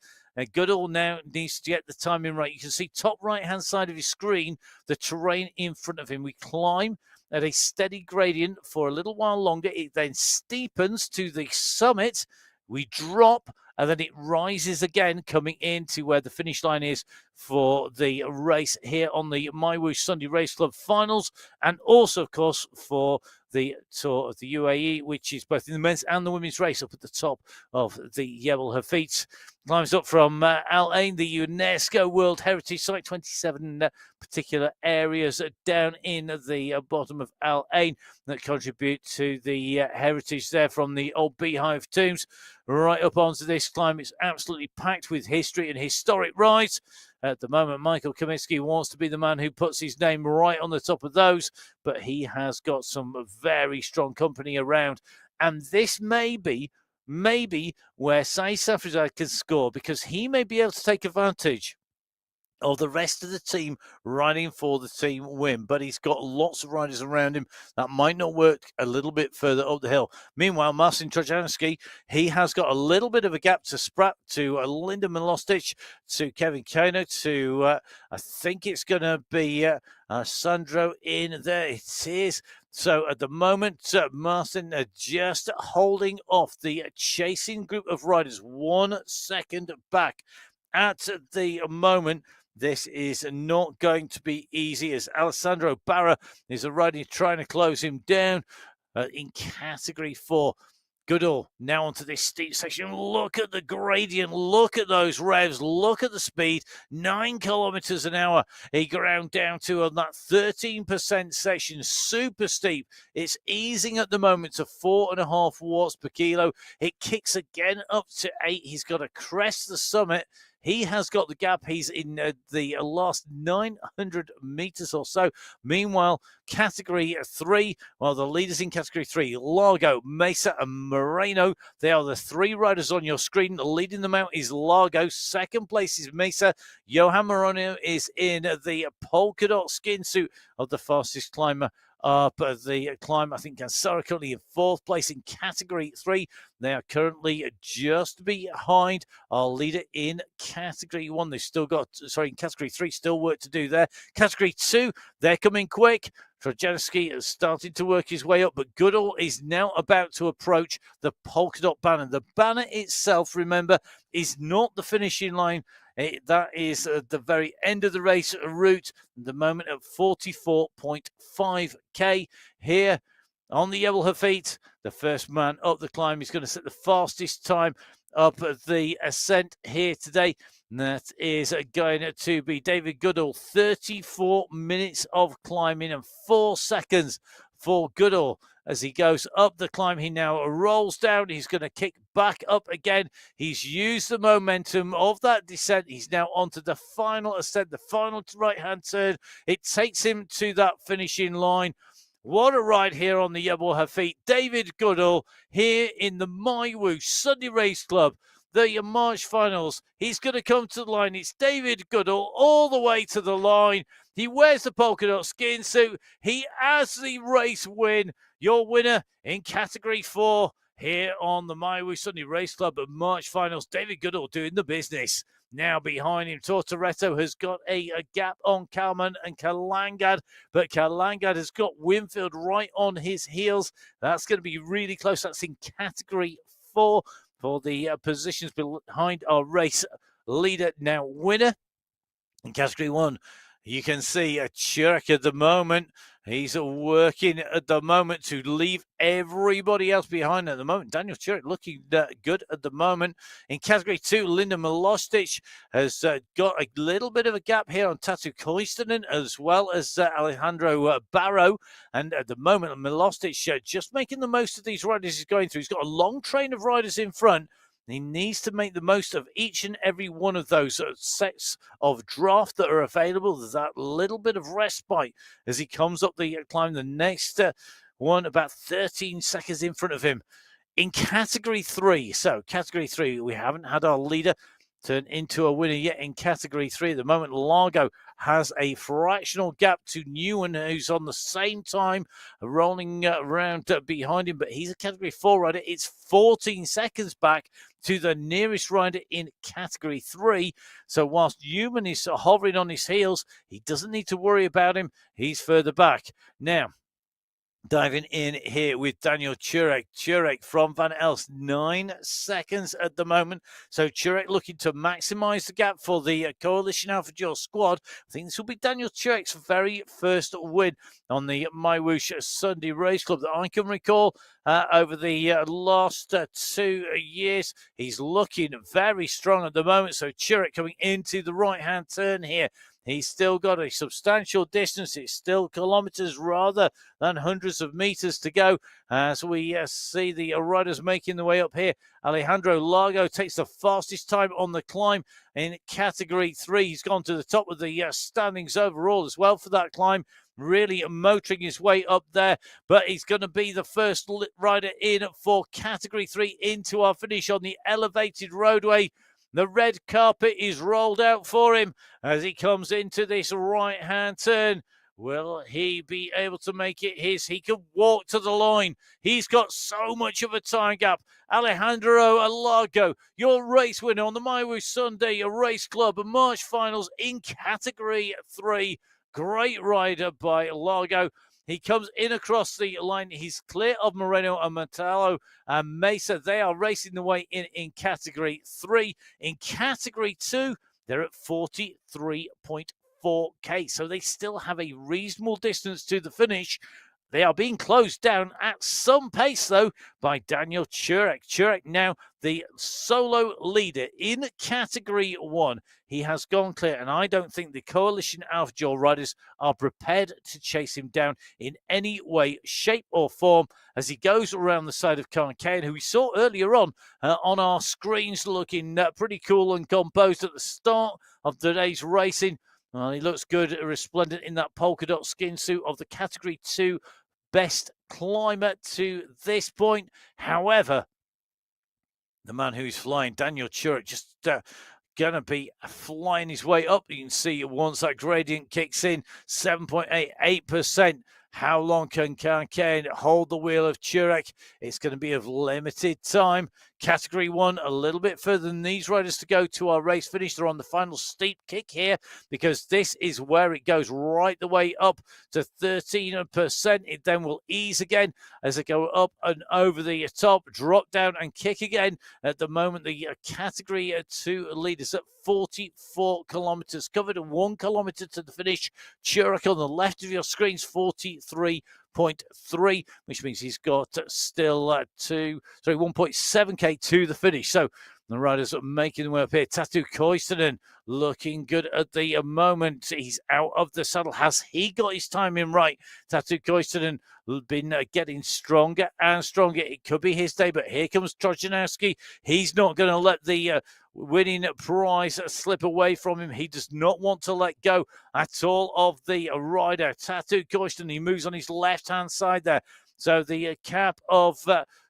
Goodall now needs to get the timing right. You can see top right-hand side of your screen, the terrain in front of him. We climb at a steady gradient for a little while longer. It then steepens to the summit. We drop, and then it rises again, coming into where the finish line is for the race here on the MyWhoosh Sunday Race Club finals, and also, of course, for the Tour of the UAE, which is both in the men's and the women's race up at the top of the Jebel Hafeet. Climbs up from Al Ain, the UNESCO World Heritage Site, 27 particular areas down in the bottom of Al Ain that contribute to the heritage there from the old beehive tombs. Right up onto this climb, it's absolutely packed with history and historic rides. At the moment, Michael Kaminsky wants to be the man who puts his name right on the top of those, but he has got some very strong company around. And this may be where Sai Safrizad can score, because he may be able to take advantage of the rest of the team riding for the team win, but he's got lots of riders around him that might not work a little bit further up the hill. Meanwhile, Marcin Trojanski, he has got a little bit of a gap to Sprat, to Linda Milostic, to Kevin Kano, to I think it's going to be Sandro in there. It is. So at the moment, Martin just holding off the chasing group of riders 1 second back. At the moment, this is not going to be easy, as Alessandro Barra is already trying to close him down in category 4. Goodall now onto this steep section. Look at the gradient. Look at those revs. Look at the speed. 9 kilometers an hour. He ground down to on that 13% section. Super steep. It's easing at the moment to 4.5 watts per kilo. It kicks again up to 8. He's got to crest the summit. He has got the gap. He's in the last 900 meters or so. Meanwhile, category 3, well, the leaders in category 3, Largo, Mesa, and Moreno. They are the 3 riders on your screen. Leading them out is Largo. Second place is Mesa. Johan Moreno is in the polka dot skin suit of the fastest climber up the climb. I think Gansara currently in 4th place in category 3. They are currently just behind our leader in category 1. They've still got, in category 3, still work to do there. Category 2, they're coming quick. Trojanski has started to work his way up, but Goodall is now about to approach the polka dot banner. The banner itself, remember, is not the finishing line. That is the very end of the race route, the moment at 44.5k here on the Jebel Hafeet. The first man up the climb is going to set the fastest time up the ascent here today. And that is going to be David Goodall. 34 minutes of climbing and 4 seconds for Goodall as he goes up the climb. He now rolls down. He's going to kick back up again. He's used the momentum of that descent. He's now onto the final ascent, the final right-hand turn. It takes him to that finishing line. What a ride here on the Yebel Hafid. David Goodall here in the MyWhoosh Sunday Race Club. The March finals. He's going to come to the line. It's David Goodall all the way to the line. He wears the polka dot skin suit. He has the race win. Your winner in Category 4 here on the MyWhoosh Sunday Race Club at March finals. David Goodall doing the business. Now behind him, Tortoretto has got a gap on Kalman and Kalangad, but Kalangad has got Winfield right on his heels. That's going to be really close. That's in Category 4 for the positions behind our race leader, now winner. In Category 1, you can see a Chirk at the moment. He's working at the moment to leave everybody else behind at the moment. Daniel Chirk looking good at the moment. In Category 2, Linda Milostic has got a little bit of a gap here on Tatu Koistanen, as well as Alejandro Barrow. And at the moment, Milostic just making the most of these riders he's going through. He's got a long train of riders in front. He needs to make the most of each and every one of those sets of draft that are available. There's that little bit of respite as he comes up the climb. The next one about 13 seconds in front of him. In Category 3, so Category 3, we haven't had our leader turn into a winner yet in Category 3. At the moment, Largo has a fractional gap to Newen, who's on the same time, rolling around behind him, but he's a Category 4 rider. It's 14 seconds back to the nearest rider in Category 3. So whilst Newman is hovering on his heels, he doesn't need to worry about him. He's further back. Now, diving in here with Daniel Chirek. Chirek from Van Els, 9 seconds at the moment. So Chirek looking to maximize the gap for the Coalition Alpha Joe squad. I think this will be Daniel Chirek's very first win on the MyWhoosh Sunday Race Club that I can recall over the last 2 years. He's looking very strong at the moment. So Chirek coming into the right-hand turn here. He's still got a substantial distance. It's still kilometers rather than hundreds of meters to go as we see the riders making the way up here. Alejandro Largo takes the fastest time on the climb in Category 3. He's gone to the top of the standings overall as well for that climb. Really motoring his way up there, but he's going to be the first rider in for Category 3 into our finish on the elevated roadway. The red carpet is rolled out for him as he comes into this right-hand turn. Will he be able to make it his? He can walk to the line. He's got so much of a time gap. Alejandro Largo, your race winner on the MyWhoosh Sunday Race Club March Finals in Category 3. Great rider by Largo. He comes in across the line. He's clear of Moreno and Metallo and Mesa. They are racing the way in Category 3. In Category 2, they're at 43.4K. So they still have a reasonable distance to the finish. They are being closed down at some pace, though, by Daniel Chirek. Chirek now the solo leader in Category 1. He has gone clear, and I don't think the Coalition Alpha Joel riders are prepared to chase him down in any way, shape, or form as he goes around the side of Carncain, who we saw earlier on our screens looking pretty cool and composed at the start of today's racing. Well, he looks good, resplendent in that polka dot skin suit of the Category 2 best climber to this point. However, the man who's flying, Daniel Chirek, just going to be flying his way up. You can see once that gradient kicks in, 7.88%. How long can Carncain hold the wheel of Chirek? It's going to be of limited time. Category 1, a little bit further than these riders to go to our race finish. They're on the final steep kick here because this is where it goes right the way up to 13%. It then will ease again as they go up and over the top, drop down and kick again. At the moment, the Category 2 leaders at 44 kilometers covered and 1 kilometer to the finish. Chirek on the left of your screens, 43.3, which means he's got still 1.7K to the finish. So The riders are making their way up here. Tatu Koivunen looking good at the moment. He's out of the saddle. Has he got his timing right? Tatu Koivunen been getting stronger and stronger. It could be his day, but here comes Trojanowski. He's not going to let the winning prize slip away from him. He does not want to let go at all of the rider. Tatu Koivunen, he moves on his left-hand side there. So the cap of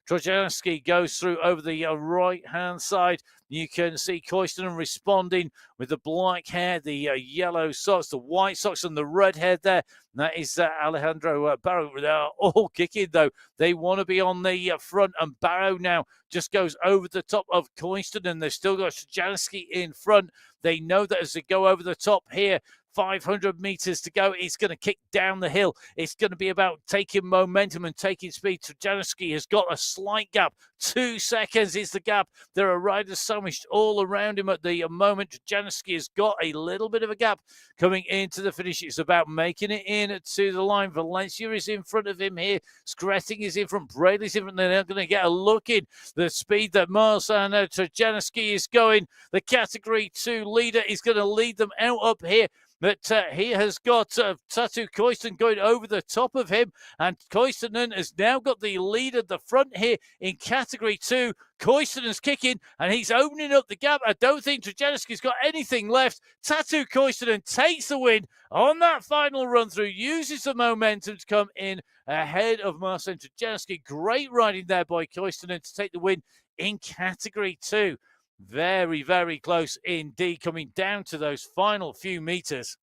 Trojanowski goes through over the right-hand side. You can see Koivunen responding with the black hair, the yellow socks, the white socks, and the red hair there. That is Alejandro Barrow. They're all kicking, though. They want to be on the front, and Barrow now just goes over the top of Koivunen. They've still got Trojanowski in front. They know that as they go over the top here, 500 meters to go. It's going to kick down the hill. It's going to be about taking momentum and taking speed. Trojanowski has got a slight gap. 2 seconds is the gap. There are riders sandwiched all around him at the moment. Trojanowski has got a little bit of a gap coming into the finish. It's about making it in to the line. Valencia is in front of him here. Skretting is in front. Brady's in front. They're not going to get a look in the speed that Marcin Trojanowski is going. The Category 2 leader is going to lead them out up here. But he has got Tatu Koivunen going over the top of him. And Koivunen has now got the lead at the front here in Category 2. Koivunen's kicking, and he's opening up the gap. I don't think Trojanowski's got anything left. Tatu Koivunen takes the win on that final run through, uses the momentum to come in ahead of Marcin Trojanowski. Great riding there by Koivunen to take the win in Category 2. Very, very close indeed, coming down to those final few meters.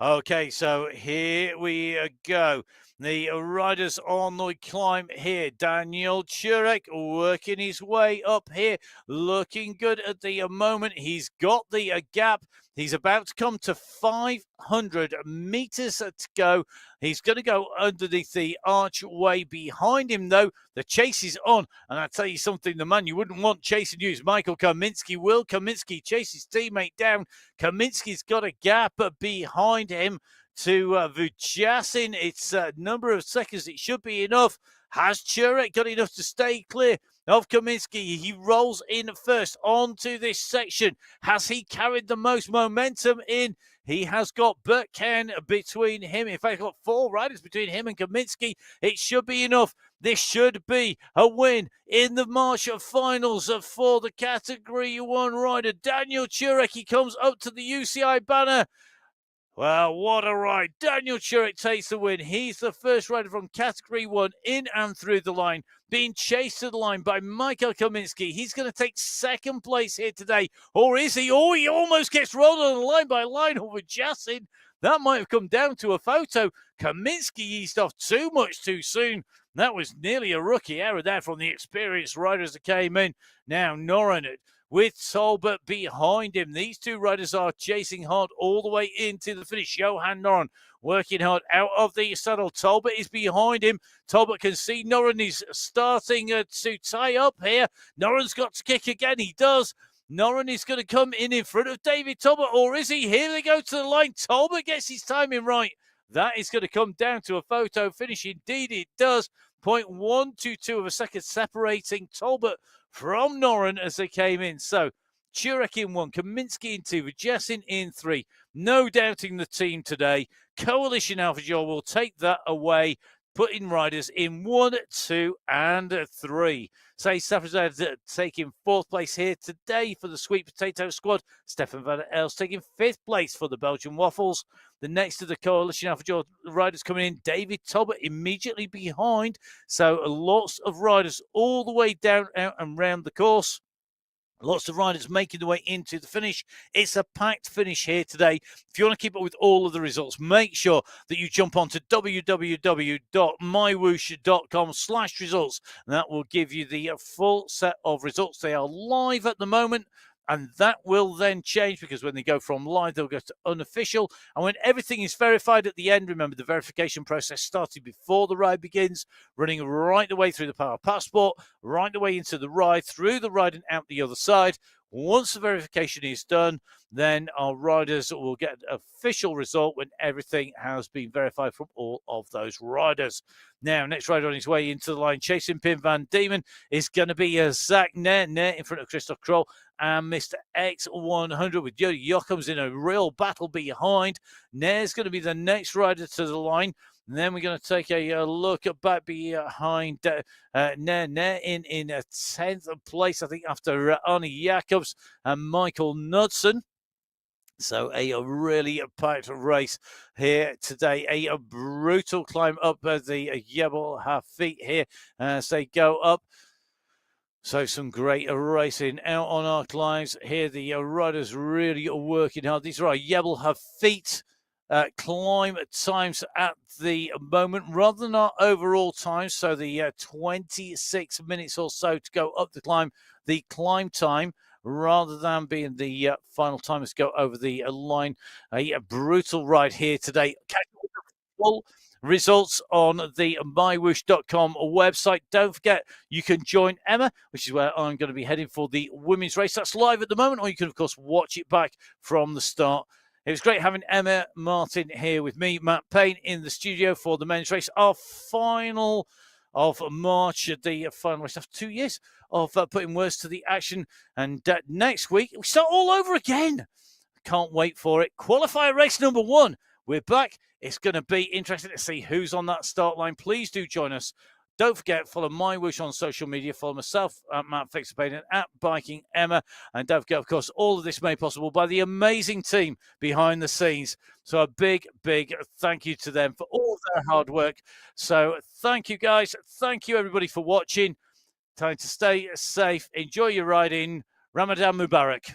Okay, so here we go. The riders on the climb here. Daniel Churek working his way up here. Looking good at the moment. He's got the gap. He's about to come to 500 meters to go. He's going to go underneath the archway behind him, though. The chase is on. And I tell you something, the man you wouldn't want chasing you is Michael Kaminsky. Will Kaminsky chase his teammate down? Kaminsky's got a gap behind him to Vujasin. It's a number of seconds. It should be enough. Has Churek got enough to stay clear of Kaminsky? He rolls in first onto this section. Has he carried the most momentum in? He has got Burtcan between him. In fact, he's got 4 riders between him and Kaminsky. It should be enough. This should be a win in the March finals for the Category 1 rider. Daniel Churek, he comes up to the UCI banner. Well, what a ride. Daniel Churek takes the win. He's the first rider from Category 1 in and through the line, being chased to the line by Michael Kaminsky. He's going to take second place here today. Or is he? Oh, he almost gets rolled on the line by Lionel Vujasin. That might have come down to a photo. Kaminsky eased off too much too soon. That was nearly a rookie error there from the experienced riders that came in. Now, Noren with Talbot behind him. These 2 riders are chasing hard all the way into the finish. Johan Noren working hard out of the saddle. Talbot is behind him. Talbot can see Noren is starting to tie up here. Noren's got to kick again. He does. Noren is going to come in front of David Talbot, or is he? Here they go to the line. Talbot gets his timing right. That is going to come down to a photo finish. Indeed, it does. 0.122 of a second separating Talbot from Noren as they came in. So Churek in 1, Kaminsky in 2, Vujasin in 3. No doubting the team today. Coalition AlphaJoy will take that away, putting riders in 1, 2, and 3. Say Stafford's taking 4th place here today for the Sweet Potato Squad. Stefan van der Els taking 5th place for the Belgian Waffles. The next of the Coalition AlphaJoy riders coming in, David Talbot immediately behind. So lots of riders all the way down out and round the course. Lots of riders making their way into the finish. It's a packed finish here today. If you want to keep up with all of the results, make sure that you jump onto www.mywhoosh.com/results. And that will give you the full set of results. They are live at the moment. And that will then change, because when they go from live, they'll go to unofficial. And when everything is verified at the end, remember the verification process started before the ride begins, running right the way through the Power Passport, right the way into the ride, through the ride and out the other side. Once the verification is done, then our riders will get an official result when everything has been verified from all of those riders. Now, next rider on his way into the line, chasing Pim Van Diemen, is going to be Zach Nair in front of Christoph Kroll and Mr. X100 with Jody Jochems in a real battle behind. Nair's going to be the next rider to the line. And then we're going to take a look back behind Nair in 10th place, I think, after Arnie Jacobs and Michael Knudsen. So a really packed race here today. A brutal climb up the Jebel Hafit here as they go up. So some great racing out on our climbs here. The riders really are working hard. These are our Jebel Hafit climb times at the moment rather than our overall time. So the 26 minutes or so to go up the climb time, rather than being the final time to go over the line. A brutal ride here today. Full results on the MyWhoosh.com website. Don't forget, you can join Emma, which is where I'm going to be heading for the women's race. That's live at the moment, or you can, of course, watch it back from the start. It was great having Emma Martin here with me, Matt Payne, in the studio for the men's race. Our final of March, the final race after 2 years of putting words to the action. And next week, we start all over again. Can't wait for it. Qualifier race number 1. We're back. It's going to be interesting to see who's on that start line. Please do join us. Don't forget, follow MyWhoosh on social media. Follow myself at Matt Fixer-Payne and at Biking Emma. And don't forget, of course, all of this made possible by the amazing team behind the scenes. So a big, big thank you to them for all of their hard work. So thank you, guys. Thank you, everybody, for watching. Time to stay safe. Enjoy your riding. Ramadan Mubarak.